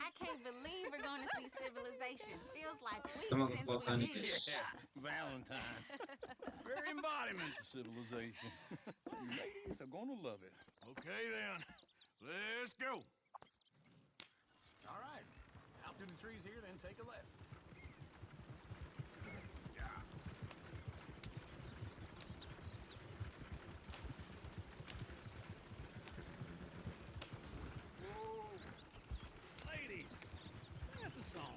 [SPEAKER 14] I can't believe we're going to see civilization. Feels like weeks
[SPEAKER 1] Tama
[SPEAKER 14] since
[SPEAKER 1] kagkuha
[SPEAKER 14] we
[SPEAKER 1] ni
[SPEAKER 14] did.
[SPEAKER 1] Chris.
[SPEAKER 4] Valentine. Very embodiment of civilization. You ladies are gonna love it.
[SPEAKER 3] Okay then. Let's go.
[SPEAKER 4] All right. Out through the trees here, then take a left. Whoa. Ladies, that's a song.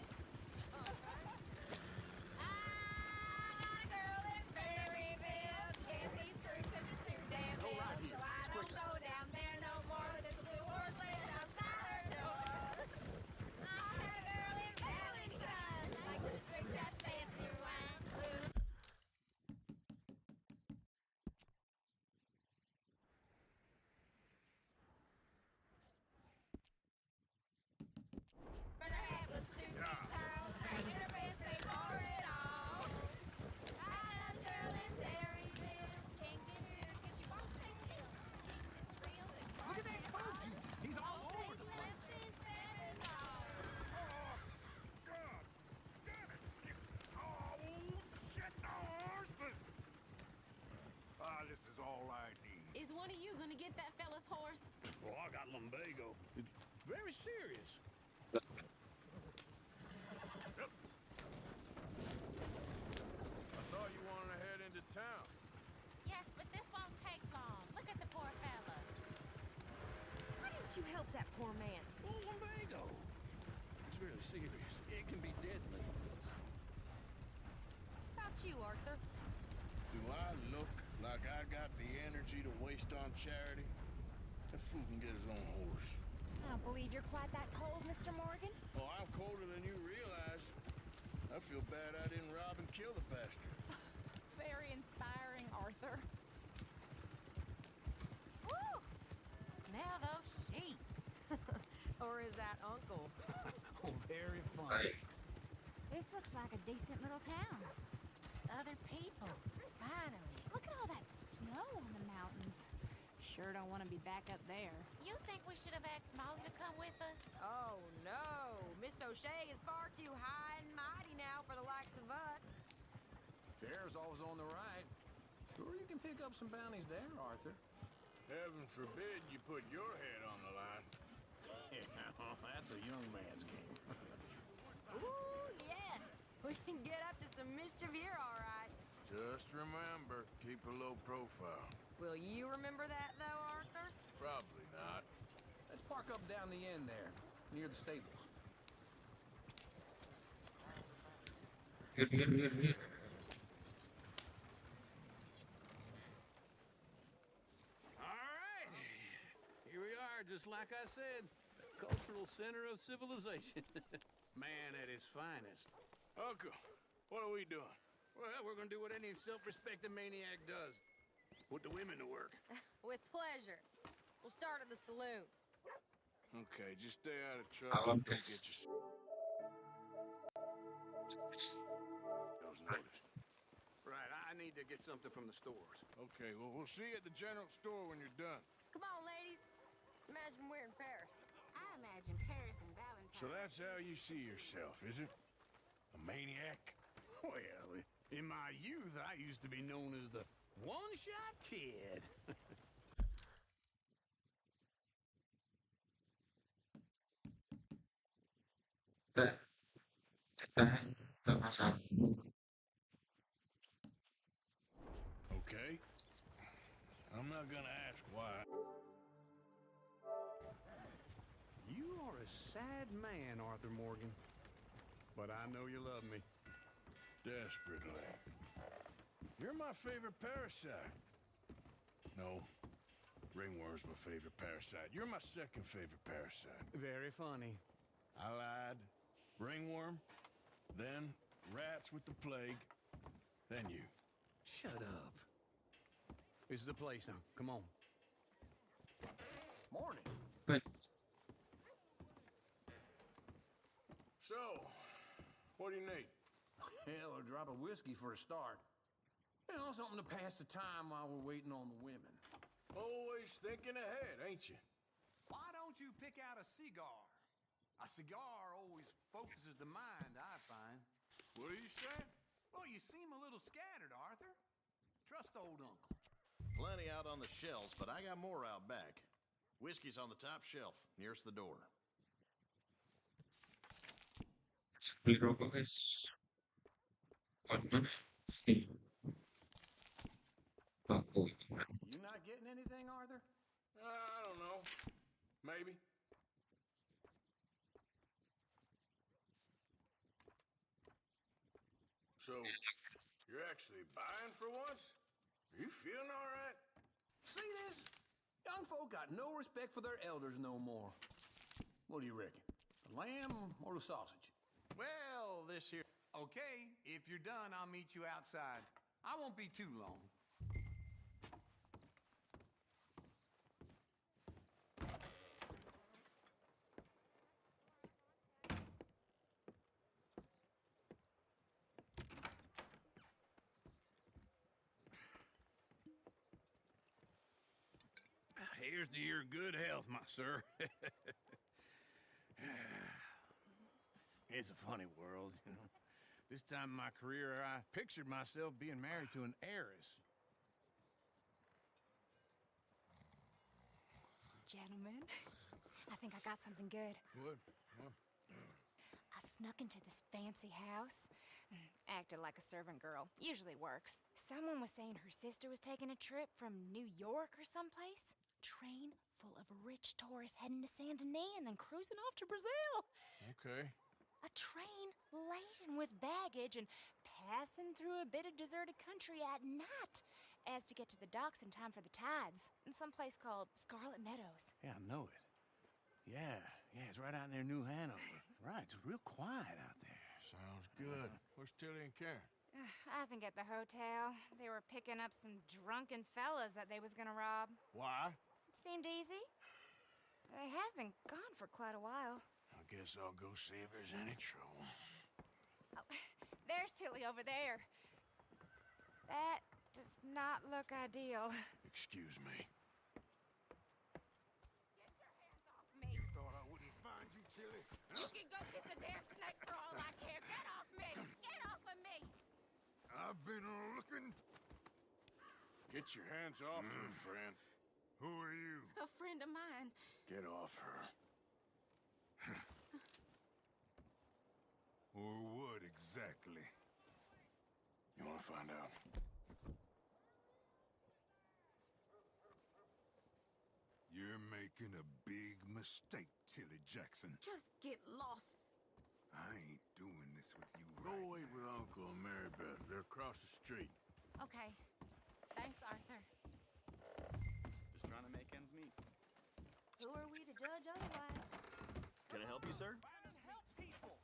[SPEAKER 14] Is one of you gonna get that fella's horse?
[SPEAKER 4] Oh, I got lumbago. It's very serious.
[SPEAKER 3] I thought you wanted to head into town.
[SPEAKER 14] Yes, but this won't take long. Look at the poor fella.
[SPEAKER 13] Why didn't you help that poor man?
[SPEAKER 4] Oh, lumbago. It's very serious. It can be deadly.
[SPEAKER 13] How about you, Arthur?
[SPEAKER 3] Do I look like I got the energy to waste on charity? That fool can get his own horse.
[SPEAKER 13] I don't believe you're quite that cold, Mr. Morgan.
[SPEAKER 3] Oh, I'm colder than you realize. I feel bad I didn't rob and kill the bastard.
[SPEAKER 13] Very inspiring, Arthur.
[SPEAKER 14] Woo! Smell those sheep.
[SPEAKER 13] Or is that Uncle?
[SPEAKER 4] Oh, very funny.
[SPEAKER 13] This looks like a decent little town.
[SPEAKER 14] Other people. Finally.
[SPEAKER 13] Look at all that snow on the mountains. Sure don't want to be back up there.
[SPEAKER 14] You think we should have asked Molly to come with us?
[SPEAKER 13] Oh, no. Miss O'Shea is far too high and mighty now for the likes of us.
[SPEAKER 4] Sheriff's always on the right. Sure you can pick up some bounties there, Arthur.
[SPEAKER 3] Heaven forbid you put your head on the line.
[SPEAKER 4] Yeah, that's a young man's game.
[SPEAKER 13] Ooh, yes. We can get up to some mischief here, all right.
[SPEAKER 3] Just remember, keep a low profile.
[SPEAKER 13] Will you remember that, though, Arthur?
[SPEAKER 3] Probably not.
[SPEAKER 4] Let's park up down the end there, near the stables.
[SPEAKER 1] Good.
[SPEAKER 4] All right. Here we are, just like I said. The cultural center of civilization. Man at his finest.
[SPEAKER 3] Uncle, what are we doing?
[SPEAKER 4] Well, we're gonna do what any self-respecting maniac does. Put the women to work.
[SPEAKER 13] With pleasure. We'll start at the saloon.
[SPEAKER 3] Okay, just stay out of trouble. Don't get your...
[SPEAKER 4] Those noticed. Right, I need to get something from the stores.
[SPEAKER 3] Okay, well, we'll see you at the general store when you're done.
[SPEAKER 13] Come on, ladies. Imagine we're in Paris.
[SPEAKER 14] I imagine Paris and Valentine.
[SPEAKER 3] So that's how you see yourself, is it? A maniac?
[SPEAKER 4] Well, in my youth, I used to be known as the one-shot kid.
[SPEAKER 3] Okay. I'm not gonna ask why.
[SPEAKER 4] You are a sad man, Arthur Morgan. But I know you love me.
[SPEAKER 3] Desperately. You're my favorite parasite. No. Ringworm's my favorite parasite. You're my second favorite parasite.
[SPEAKER 4] Very funny.
[SPEAKER 3] I lied. Ringworm, then rats with the plague, then you.
[SPEAKER 4] Shut up. This is the place now. Come on. Morning.
[SPEAKER 1] Good.
[SPEAKER 3] So, what do you need?
[SPEAKER 4] Hell, a drop of whiskey for a start. You know, something to pass the time while we're waiting on the women.
[SPEAKER 3] Always thinking ahead, ain't you?
[SPEAKER 15] don't you pick out a cigar? A cigar always focuses the mind, I find.
[SPEAKER 3] What are you saying?
[SPEAKER 15] Well, you seem a little scattered, Arthur. Trust old uncle.
[SPEAKER 16] Plenty out on the shelves, but I got more out back. Whiskey's on the top shelf, nearest the door.
[SPEAKER 1] Beli rokok guys. Buat mana? Oke. Oh,
[SPEAKER 15] You not getting anything, Arthur?
[SPEAKER 3] I don't know. Maybe. So, you're actually buying for once? Are you feeling all right?
[SPEAKER 15] See this? Young folk got no respect for their elders no more. What do you reckon? The lamb or the sausage?
[SPEAKER 16] Well, this here...
[SPEAKER 15] Okay, if you're done, I'll meet you outside. I won't be too long.
[SPEAKER 3] Here's to your good health, my sir. It's a funny world, you know. This time in my career, I pictured myself being married to an heiress.
[SPEAKER 13] Gentlemen, I think I got something good.
[SPEAKER 3] What?
[SPEAKER 13] I snuck into this fancy house. Acted like a servant girl. Usually works. Someone was saying her sister was taking a trip from New York or someplace. Train full of rich tourists heading to Saint Denis and then cruising off to Brazil.
[SPEAKER 3] Okay.
[SPEAKER 13] A train laden with baggage and passing through a bit of deserted country at night as to get to the docks in time for the tides in some place called Scarlet Meadows.
[SPEAKER 3] Yeah, I know it. Yeah, it's right out near New Hanover. Right, it's real quiet out there. Sounds good. Where's Tilly and Karen?
[SPEAKER 13] I think at the hotel. They were picking up some drunken fellas that they was gonna rob.
[SPEAKER 3] Why?
[SPEAKER 13] Seemed easy. They have been gone for quite a while.
[SPEAKER 3] I guess I'll go see if there's any trouble.
[SPEAKER 13] Oh, there's Tilly over there. That does not look ideal.
[SPEAKER 3] Excuse me.
[SPEAKER 13] Get your hands off me.
[SPEAKER 8] You thought I wouldn't find you, Tilly?
[SPEAKER 14] You can go kiss a damn snake for all I care. Get off me! Get off of me!
[SPEAKER 8] I've been looking.
[SPEAKER 3] Get your hands off her, friend.
[SPEAKER 8] Who are you?
[SPEAKER 14] A friend of mine.
[SPEAKER 3] Get off her.
[SPEAKER 8] Or what exactly?
[SPEAKER 3] You want to find out?
[SPEAKER 8] You're making a big mistake, Tilly Jackson.
[SPEAKER 14] Just get lost.
[SPEAKER 8] I ain't doing this with you
[SPEAKER 3] Go
[SPEAKER 8] right
[SPEAKER 3] wait with Uncle and Mary Beth. They're across the street.
[SPEAKER 14] Okay. Thanks, Arthur.
[SPEAKER 17] Just trying to make ends meet.
[SPEAKER 13] Who are we to judge otherwise?
[SPEAKER 17] Can I help you, sir?
[SPEAKER 5] Help people.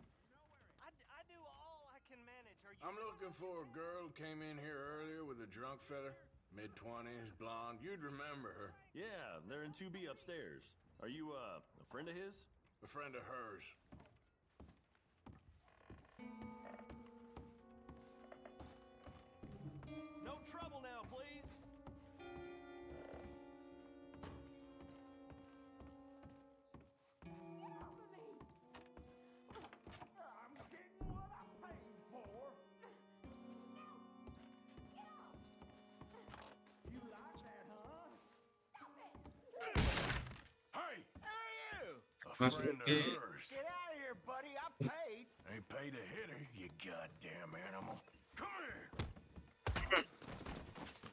[SPEAKER 5] I do all I can manage. Are you?
[SPEAKER 3] I'm looking for a girl who came in here earlier with a drunk fella. Mid-20s, blonde. You'd remember her.
[SPEAKER 17] Yeah, they're in 2B upstairs. Are you, a friend of his?
[SPEAKER 3] A friend of hers.
[SPEAKER 17] No trouble now, please.
[SPEAKER 5] I'm getting what I paid for. You like that, huh? Stop it!
[SPEAKER 3] Hey!
[SPEAKER 12] Hey, you!
[SPEAKER 3] A
[SPEAKER 1] Masuk
[SPEAKER 3] friend of
[SPEAKER 1] ke.
[SPEAKER 3] hers.
[SPEAKER 12] Get out of here, buddy. I paid.
[SPEAKER 3] Ain't paid to hit her, you goddamn animal. Come here!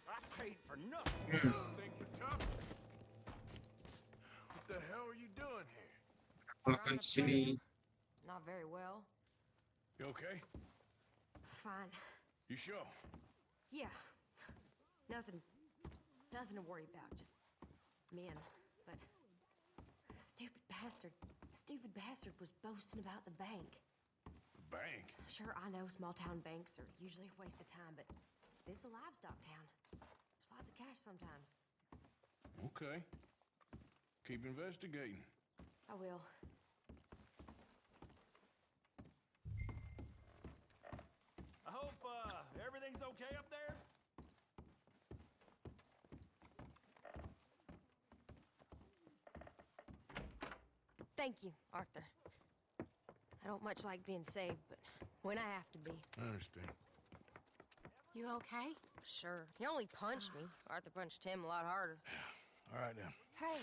[SPEAKER 12] I paid for nothing.
[SPEAKER 3] Think you're tough? What the hell are you doing here?
[SPEAKER 1] Makan sini.
[SPEAKER 18] Not very well.
[SPEAKER 3] You okay?
[SPEAKER 18] Fine.
[SPEAKER 3] You sure?
[SPEAKER 18] Yeah. Nothing to worry about. Just men. But stupid bastard was boasting about the bank.
[SPEAKER 3] The bank?
[SPEAKER 18] Sure, I know small town banks are usually a waste of time, but this is a livestock town. There's lots of cash sometimes.
[SPEAKER 3] Okay. Keep investigating.
[SPEAKER 18] I will.
[SPEAKER 17] I hope, everything's okay up there?
[SPEAKER 18] Thank you, Arthur. I don't much like being saved, but when I have to be.
[SPEAKER 3] I understand.
[SPEAKER 14] You okay?
[SPEAKER 18] Sure. He only punched me. Arthur punched him a lot harder.
[SPEAKER 3] All right, then.
[SPEAKER 13] Hey,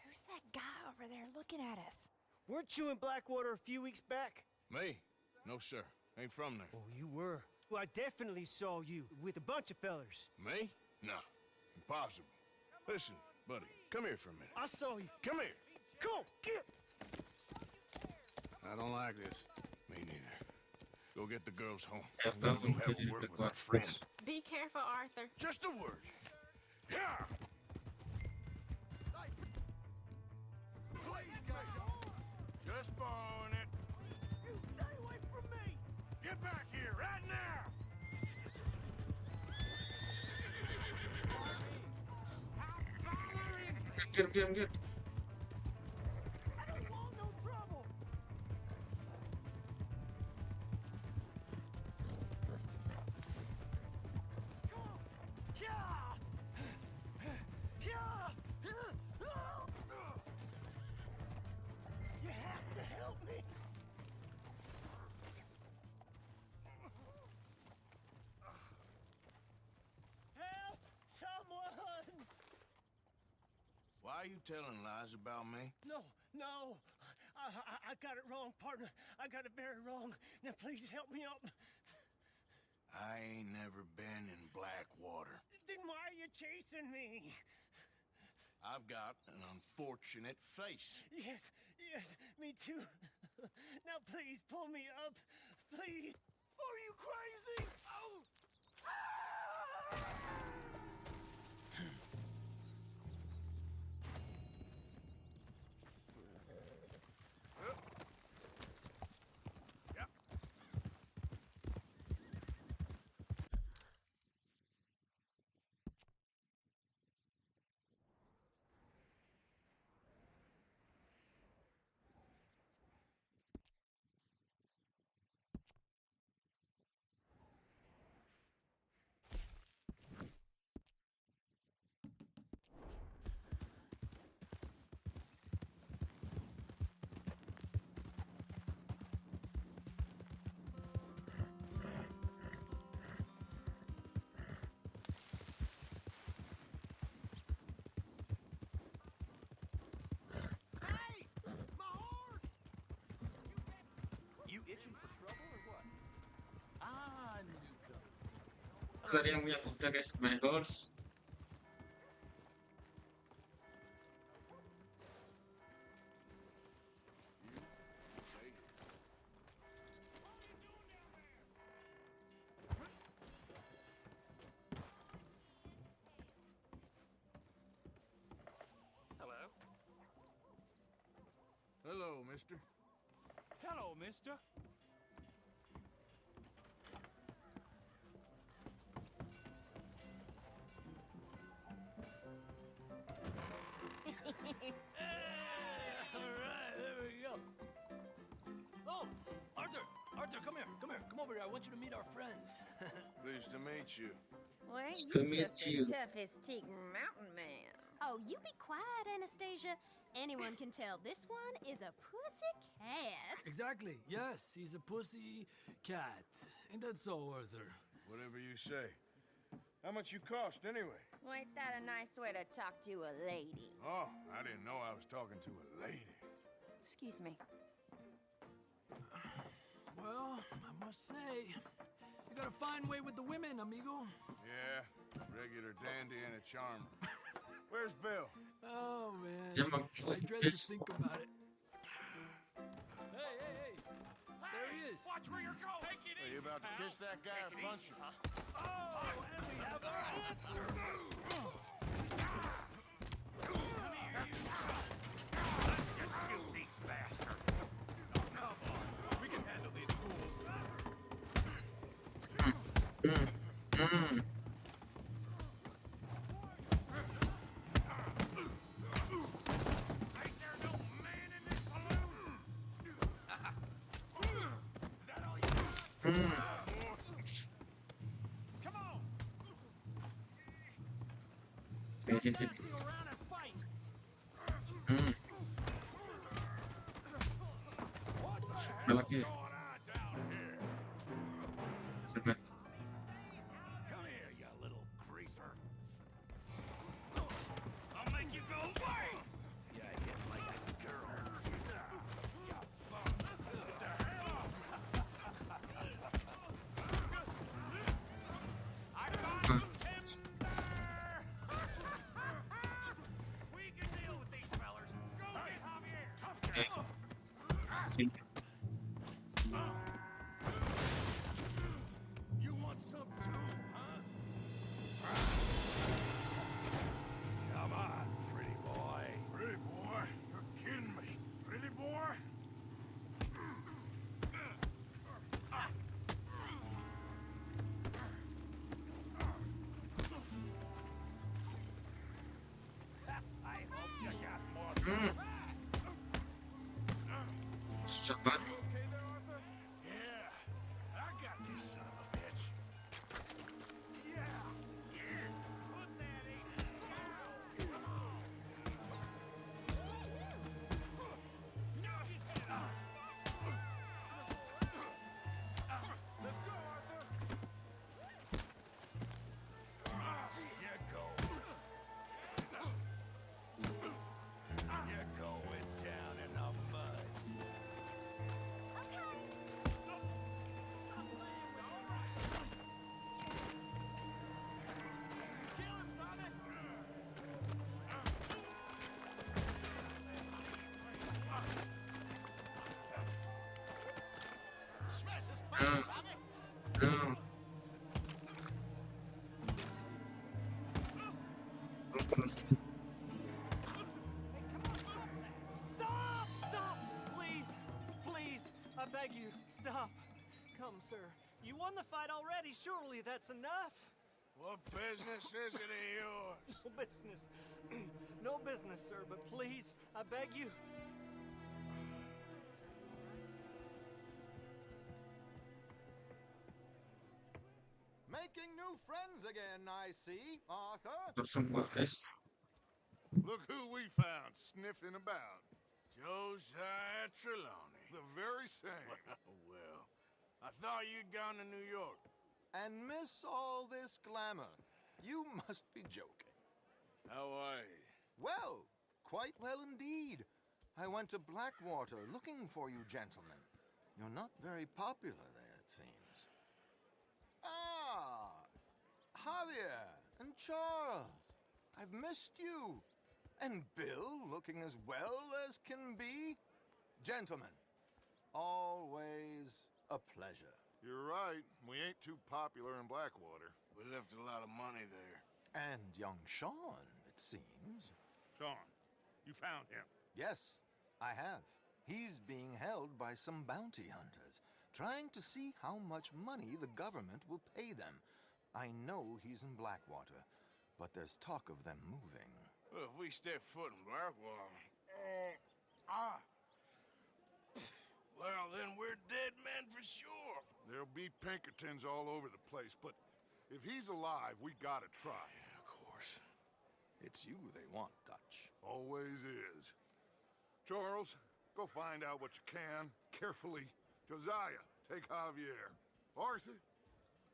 [SPEAKER 13] who's that guy over there looking at us?
[SPEAKER 12] Weren't you in Blackwater a few weeks back?
[SPEAKER 3] Me? No, sir. Ain't from there.
[SPEAKER 12] Oh, you were. Well, I definitely saw you with a bunch of fellers.
[SPEAKER 3] Me? No. Impossible. Listen, buddy, come here for a minute.
[SPEAKER 12] I saw you.
[SPEAKER 3] Come here.
[SPEAKER 12] Come on, get!
[SPEAKER 3] I don't like this. Me neither. Go get the girls home. We'll go have a word with our friend.
[SPEAKER 14] Be careful, Arthur.
[SPEAKER 3] Just a word. Yeah! Just borrowing it.
[SPEAKER 12] You stay away from me!
[SPEAKER 3] Get back here right now! Get him, get.
[SPEAKER 12] I don't want no trouble! Come on! You have to help me! Help! Someone!
[SPEAKER 3] Why are you telling lies about me?
[SPEAKER 12] No, no. I got it wrong, partner. I got it very wrong. Now, please help me up.
[SPEAKER 3] I ain't never been in Blackwater.
[SPEAKER 12] Then why are you chasing me?
[SPEAKER 3] I've got an unfortunate face.
[SPEAKER 12] Yes, yes, me too. Now, please pull me up. Please. Are you crazy? Oh!
[SPEAKER 4] Itching for trouble or what? Ah, newcomer.
[SPEAKER 1] Tadi yang punya kuda guys, my horse.
[SPEAKER 11] Hello?
[SPEAKER 3] Hello, mister.
[SPEAKER 12] Hello, mister. All right, there we go. Oh, Arthur! Arthur, come here. Come here. Come over here. I want you to meet our friends.
[SPEAKER 3] Pleased to meet you.
[SPEAKER 14] Well,
[SPEAKER 1] Nice to
[SPEAKER 14] you
[SPEAKER 1] meet
[SPEAKER 14] just
[SPEAKER 1] you.
[SPEAKER 14] the toughest teak mountain man.
[SPEAKER 19] Oh, you be quiet, Anastasia. Anyone can tell this one is a pussy cat.
[SPEAKER 12] Exactly. Yes, he's a pussy cat. Ain't that so, Arthur?
[SPEAKER 3] Whatever you say. How much you cost, anyway?
[SPEAKER 14] Well, ain't that a nice way to talk to a lady?
[SPEAKER 3] Oh, I didn't know I was talking to a lady.
[SPEAKER 14] Excuse me.
[SPEAKER 12] Well, I must say, you got a fine way with the women, amigo.
[SPEAKER 3] Yeah, regular dandy and a charmer. Where's Bill?
[SPEAKER 12] Oh, man.
[SPEAKER 1] Yeah, man.
[SPEAKER 12] I dread to think about it. Hey! There he is.
[SPEAKER 11] Watch where you're going! Take it
[SPEAKER 16] Are you about to kiss that guy or punch him?
[SPEAKER 12] Oh, and we have our answer.
[SPEAKER 11] Just shoot these bastards! Come on, we can handle these fools. Ain't there no man in this saloon? Is that all you got? Come on!
[SPEAKER 1] Sini, sini, sini.
[SPEAKER 12] Dancing around and fight.
[SPEAKER 1] Yeah. Sampai.
[SPEAKER 12] Come here, you little greaser. I'll make you go away! Yeah, I hit like a girl. You bum. Get the hell off me! I got some timber! We can deal with these fellers. Go get Javier! Tough guy! You want some too, huh? Come on, pretty boy.
[SPEAKER 3] Pretty boy? You're kidding me. Pretty boy?
[SPEAKER 12] I hope you got more.
[SPEAKER 1] Susah banget.
[SPEAKER 3] Yeah, I got this son of a bitch. Yeah,
[SPEAKER 12] Put that in. Come on. Knock his head off.
[SPEAKER 3] let's go, Arthur.
[SPEAKER 12] You go. You're going down in the mud. Kill him, Tommy!
[SPEAKER 1] No. Terus.
[SPEAKER 20] Stop! Stop! Please! Please! I beg you, stop! Come, sir. You won the fight already. Surely that's enough.
[SPEAKER 3] What business is it of yours?
[SPEAKER 20] No business. No business, sir, but please, I beg you.
[SPEAKER 21] Making new friends again, I see, Arthur.
[SPEAKER 1] Terus semua guys.
[SPEAKER 8] Look who we found sniffing about.
[SPEAKER 3] Josiah Trelawney.
[SPEAKER 8] The very same.
[SPEAKER 3] Well, I thought you'd gone to New York.
[SPEAKER 21] And miss all this glamour. You must be joking.
[SPEAKER 3] How are you?
[SPEAKER 21] Well, quite well indeed. I went to Blackwater looking for you gentlemen. You're not very popular there, it seems. Ah! Javier and Charles. I've missed you. And Bill looking as well as can be. Gentlemen, always a pleasure.
[SPEAKER 8] You're right. We ain't too popular in Blackwater.
[SPEAKER 3] We left a lot of money there.
[SPEAKER 21] And young Sean, it seems.
[SPEAKER 8] Sean, you found him.
[SPEAKER 21] Yes, I have. He's being held by some bounty hunters, trying to see how much money the government will pay them. I know he's in Blackwater, but there's talk of them moving.
[SPEAKER 3] Well, if we step foot in Blackwater... Well, then we're dead men for sure.
[SPEAKER 8] There'll be Pinkertons all over the place, but if he's alive, we gotta try.
[SPEAKER 3] Yeah, of course.
[SPEAKER 21] It's you they want, Dutch.
[SPEAKER 8] Always is. Charles, go find out what you can, carefully. Josiah, take Javier. Arthur,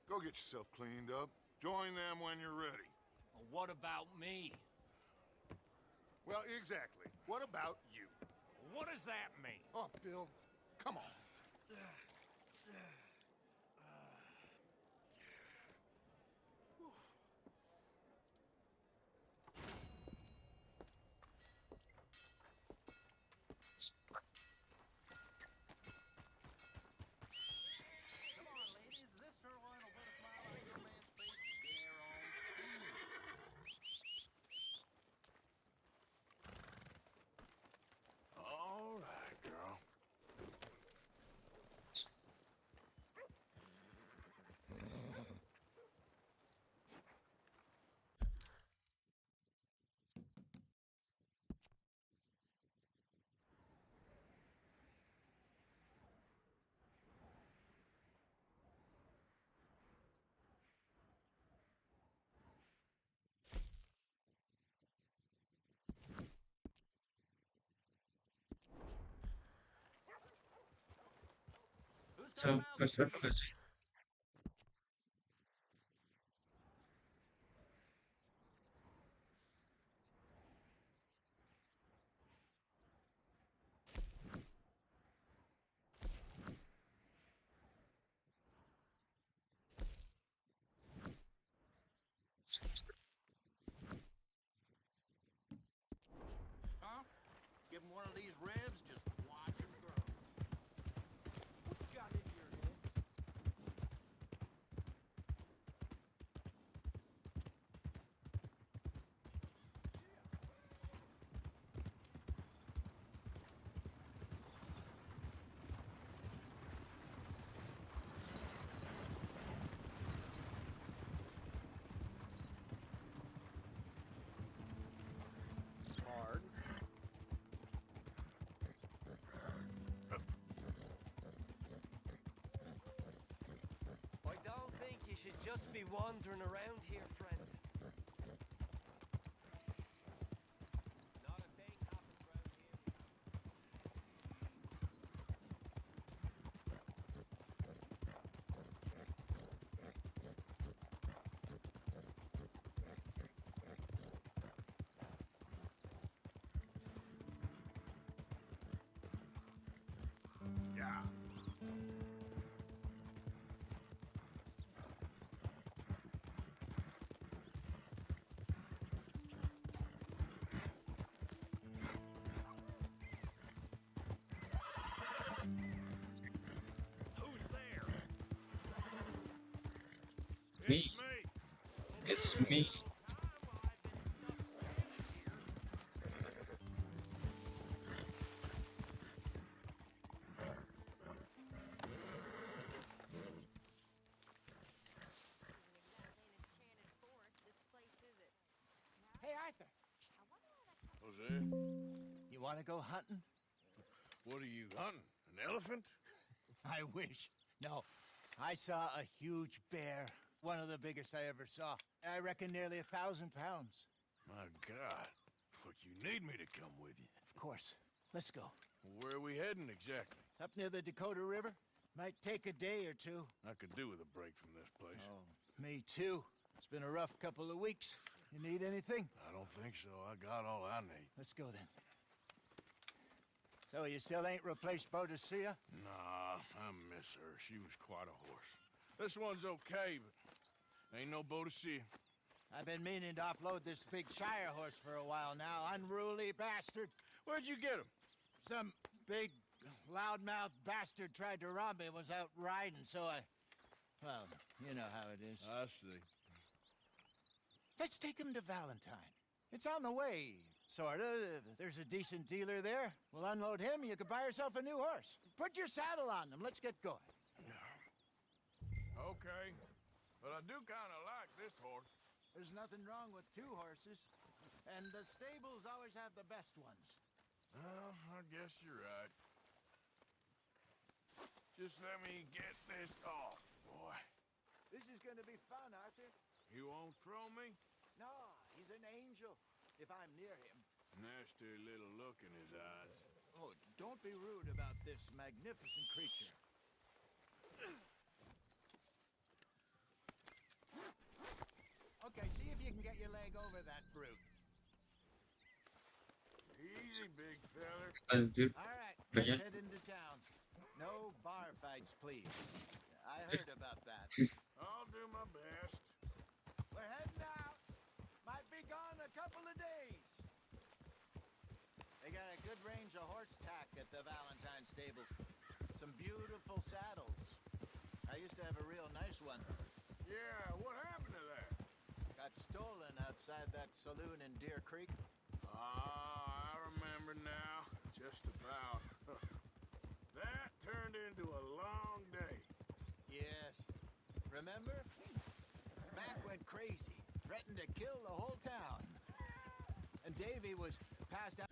[SPEAKER 8] go get yourself cleaned up. Join them when you're ready.
[SPEAKER 12] Well, what about me?
[SPEAKER 8] Well, exactly. What about you?
[SPEAKER 12] What does that mean?
[SPEAKER 8] Oh, Bill, come on.
[SPEAKER 1] So, first reference.
[SPEAKER 16] Huh? Give him one of these ribs, just watch him grow.
[SPEAKER 20] What you got in your head?
[SPEAKER 16] Hard.
[SPEAKER 20] I don't think you should just be wandering around here, friend. Not a thing happens around here.
[SPEAKER 3] Yeah.
[SPEAKER 16] Who's there?
[SPEAKER 1] Me.
[SPEAKER 3] It's me.
[SPEAKER 1] It's me.
[SPEAKER 10] Hey, Arthur,
[SPEAKER 3] Jose,
[SPEAKER 10] you want to go hunting?
[SPEAKER 3] what are you hunting? An elephant?
[SPEAKER 10] I wish. No, I saw a huge bear. One of the biggest I ever saw. I reckon nearly 1,000 pounds.
[SPEAKER 3] My God. But you need me to come with you.
[SPEAKER 10] Of course. Let's go.
[SPEAKER 3] Where are we heading exactly?
[SPEAKER 10] Up near the Dakota River. Might take a day or two.
[SPEAKER 3] I could do with a break from this place.
[SPEAKER 10] Oh, me too. It's been a rough couple of weeks. You need anything?
[SPEAKER 3] I don't think so. I got all I need.
[SPEAKER 10] Let's go then. So you still ain't replaced Boadicea?
[SPEAKER 3] Nah, I miss her. She was quite a horse. This one's okay, but ain't no Boadicea.
[SPEAKER 10] I've been meaning to offload this big Shire horse for a while now. Unruly bastard.
[SPEAKER 3] Where'd you get him?
[SPEAKER 10] Some big, loudmouth bastard tried to rob me and was out riding, so I... Well, you know how it is.
[SPEAKER 3] I see.
[SPEAKER 10] Let's take him to Valentine. It's on the way, sorta. There's a decent dealer there. We'll unload him, you can buy yourself a new horse. Put your saddle on him, let's get going.
[SPEAKER 3] Okay. But I do kind of like this horse.
[SPEAKER 10] There's nothing wrong with two horses. And the stables always have the best ones.
[SPEAKER 3] Well, I guess you're right. Just let me get this off, boy.
[SPEAKER 10] This is gonna be fun, Arthur.
[SPEAKER 3] You won't throw me?
[SPEAKER 10] No, he's an angel. If I'm near him.
[SPEAKER 3] Nasty little look in his eyes.
[SPEAKER 10] Oh, don't be rude about this magnificent creature. Okay, see if you can get your leg over that brute.
[SPEAKER 3] Easy, big feller.
[SPEAKER 10] All right, let's head into town. No bar fights, please. I heard about that.
[SPEAKER 3] I'll do my best.
[SPEAKER 10] We're heading out. Might be gone a couple of days. They got a good range of horse tack at the Valentine stables. Some beautiful saddles. I used to have a real nice one.
[SPEAKER 3] Yeah, what happened to that?
[SPEAKER 10] Got stolen outside that saloon in Deer Creek.
[SPEAKER 3] Ah, I remember now. Just about. That turned into a long day.
[SPEAKER 10] Yes. Remember? Mac went crazy. Threatened to kill the whole town. And Davy was passed out.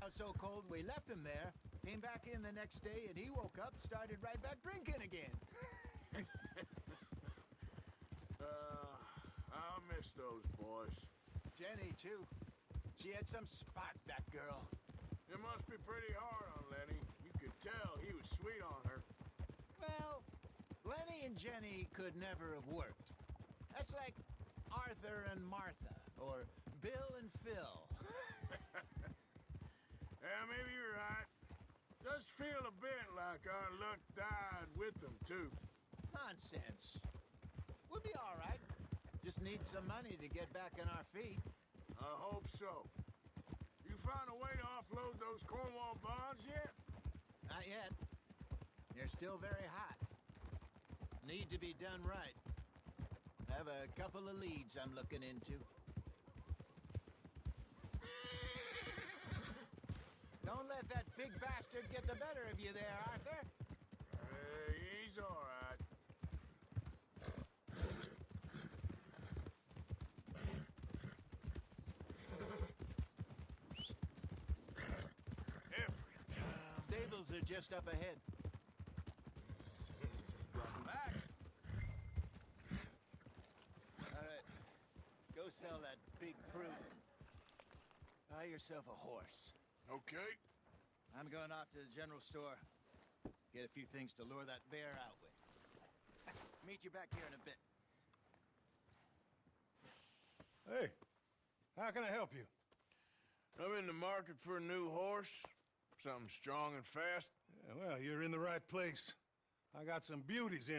[SPEAKER 10] got so cold we left him there, came back in the next day, and he woke up, started right back drinking again.
[SPEAKER 3] I'll miss those boys.
[SPEAKER 10] Jenny, too. She had some spark, that girl.
[SPEAKER 3] It must be pretty hard on Lenny. You could tell he was sweet on her.
[SPEAKER 10] Well, Lenny and Jenny could never have worked. That's like Arthur and Martha, or Bill and Phil.
[SPEAKER 3] Yeah, maybe you're right. Does feel a bit like our luck died with them, too.
[SPEAKER 10] Nonsense. We'll be all right. Just need some money to get back on our feet.
[SPEAKER 3] I hope so. You found a way to offload those Cornwall bonds yet?
[SPEAKER 10] Not yet. They're still very hot. Need to be done right. I have a couple of leads I'm looking into. Don't let that big bastard get the better of you there, Arthur.
[SPEAKER 3] He's all right. Every time.
[SPEAKER 10] Stables are just up ahead. Welcome back. All right. Go sell that big brute. Buy yourself a horse.
[SPEAKER 3] Okay.
[SPEAKER 10] I'm going off to the general store. Get a few things to lure that bear out with. Meet you back here in a bit.
[SPEAKER 3] Hey, how can I help you? I'm in the market for a new horse. Something strong and fast.
[SPEAKER 7] Yeah, well, you're in the right place. I got some beauties in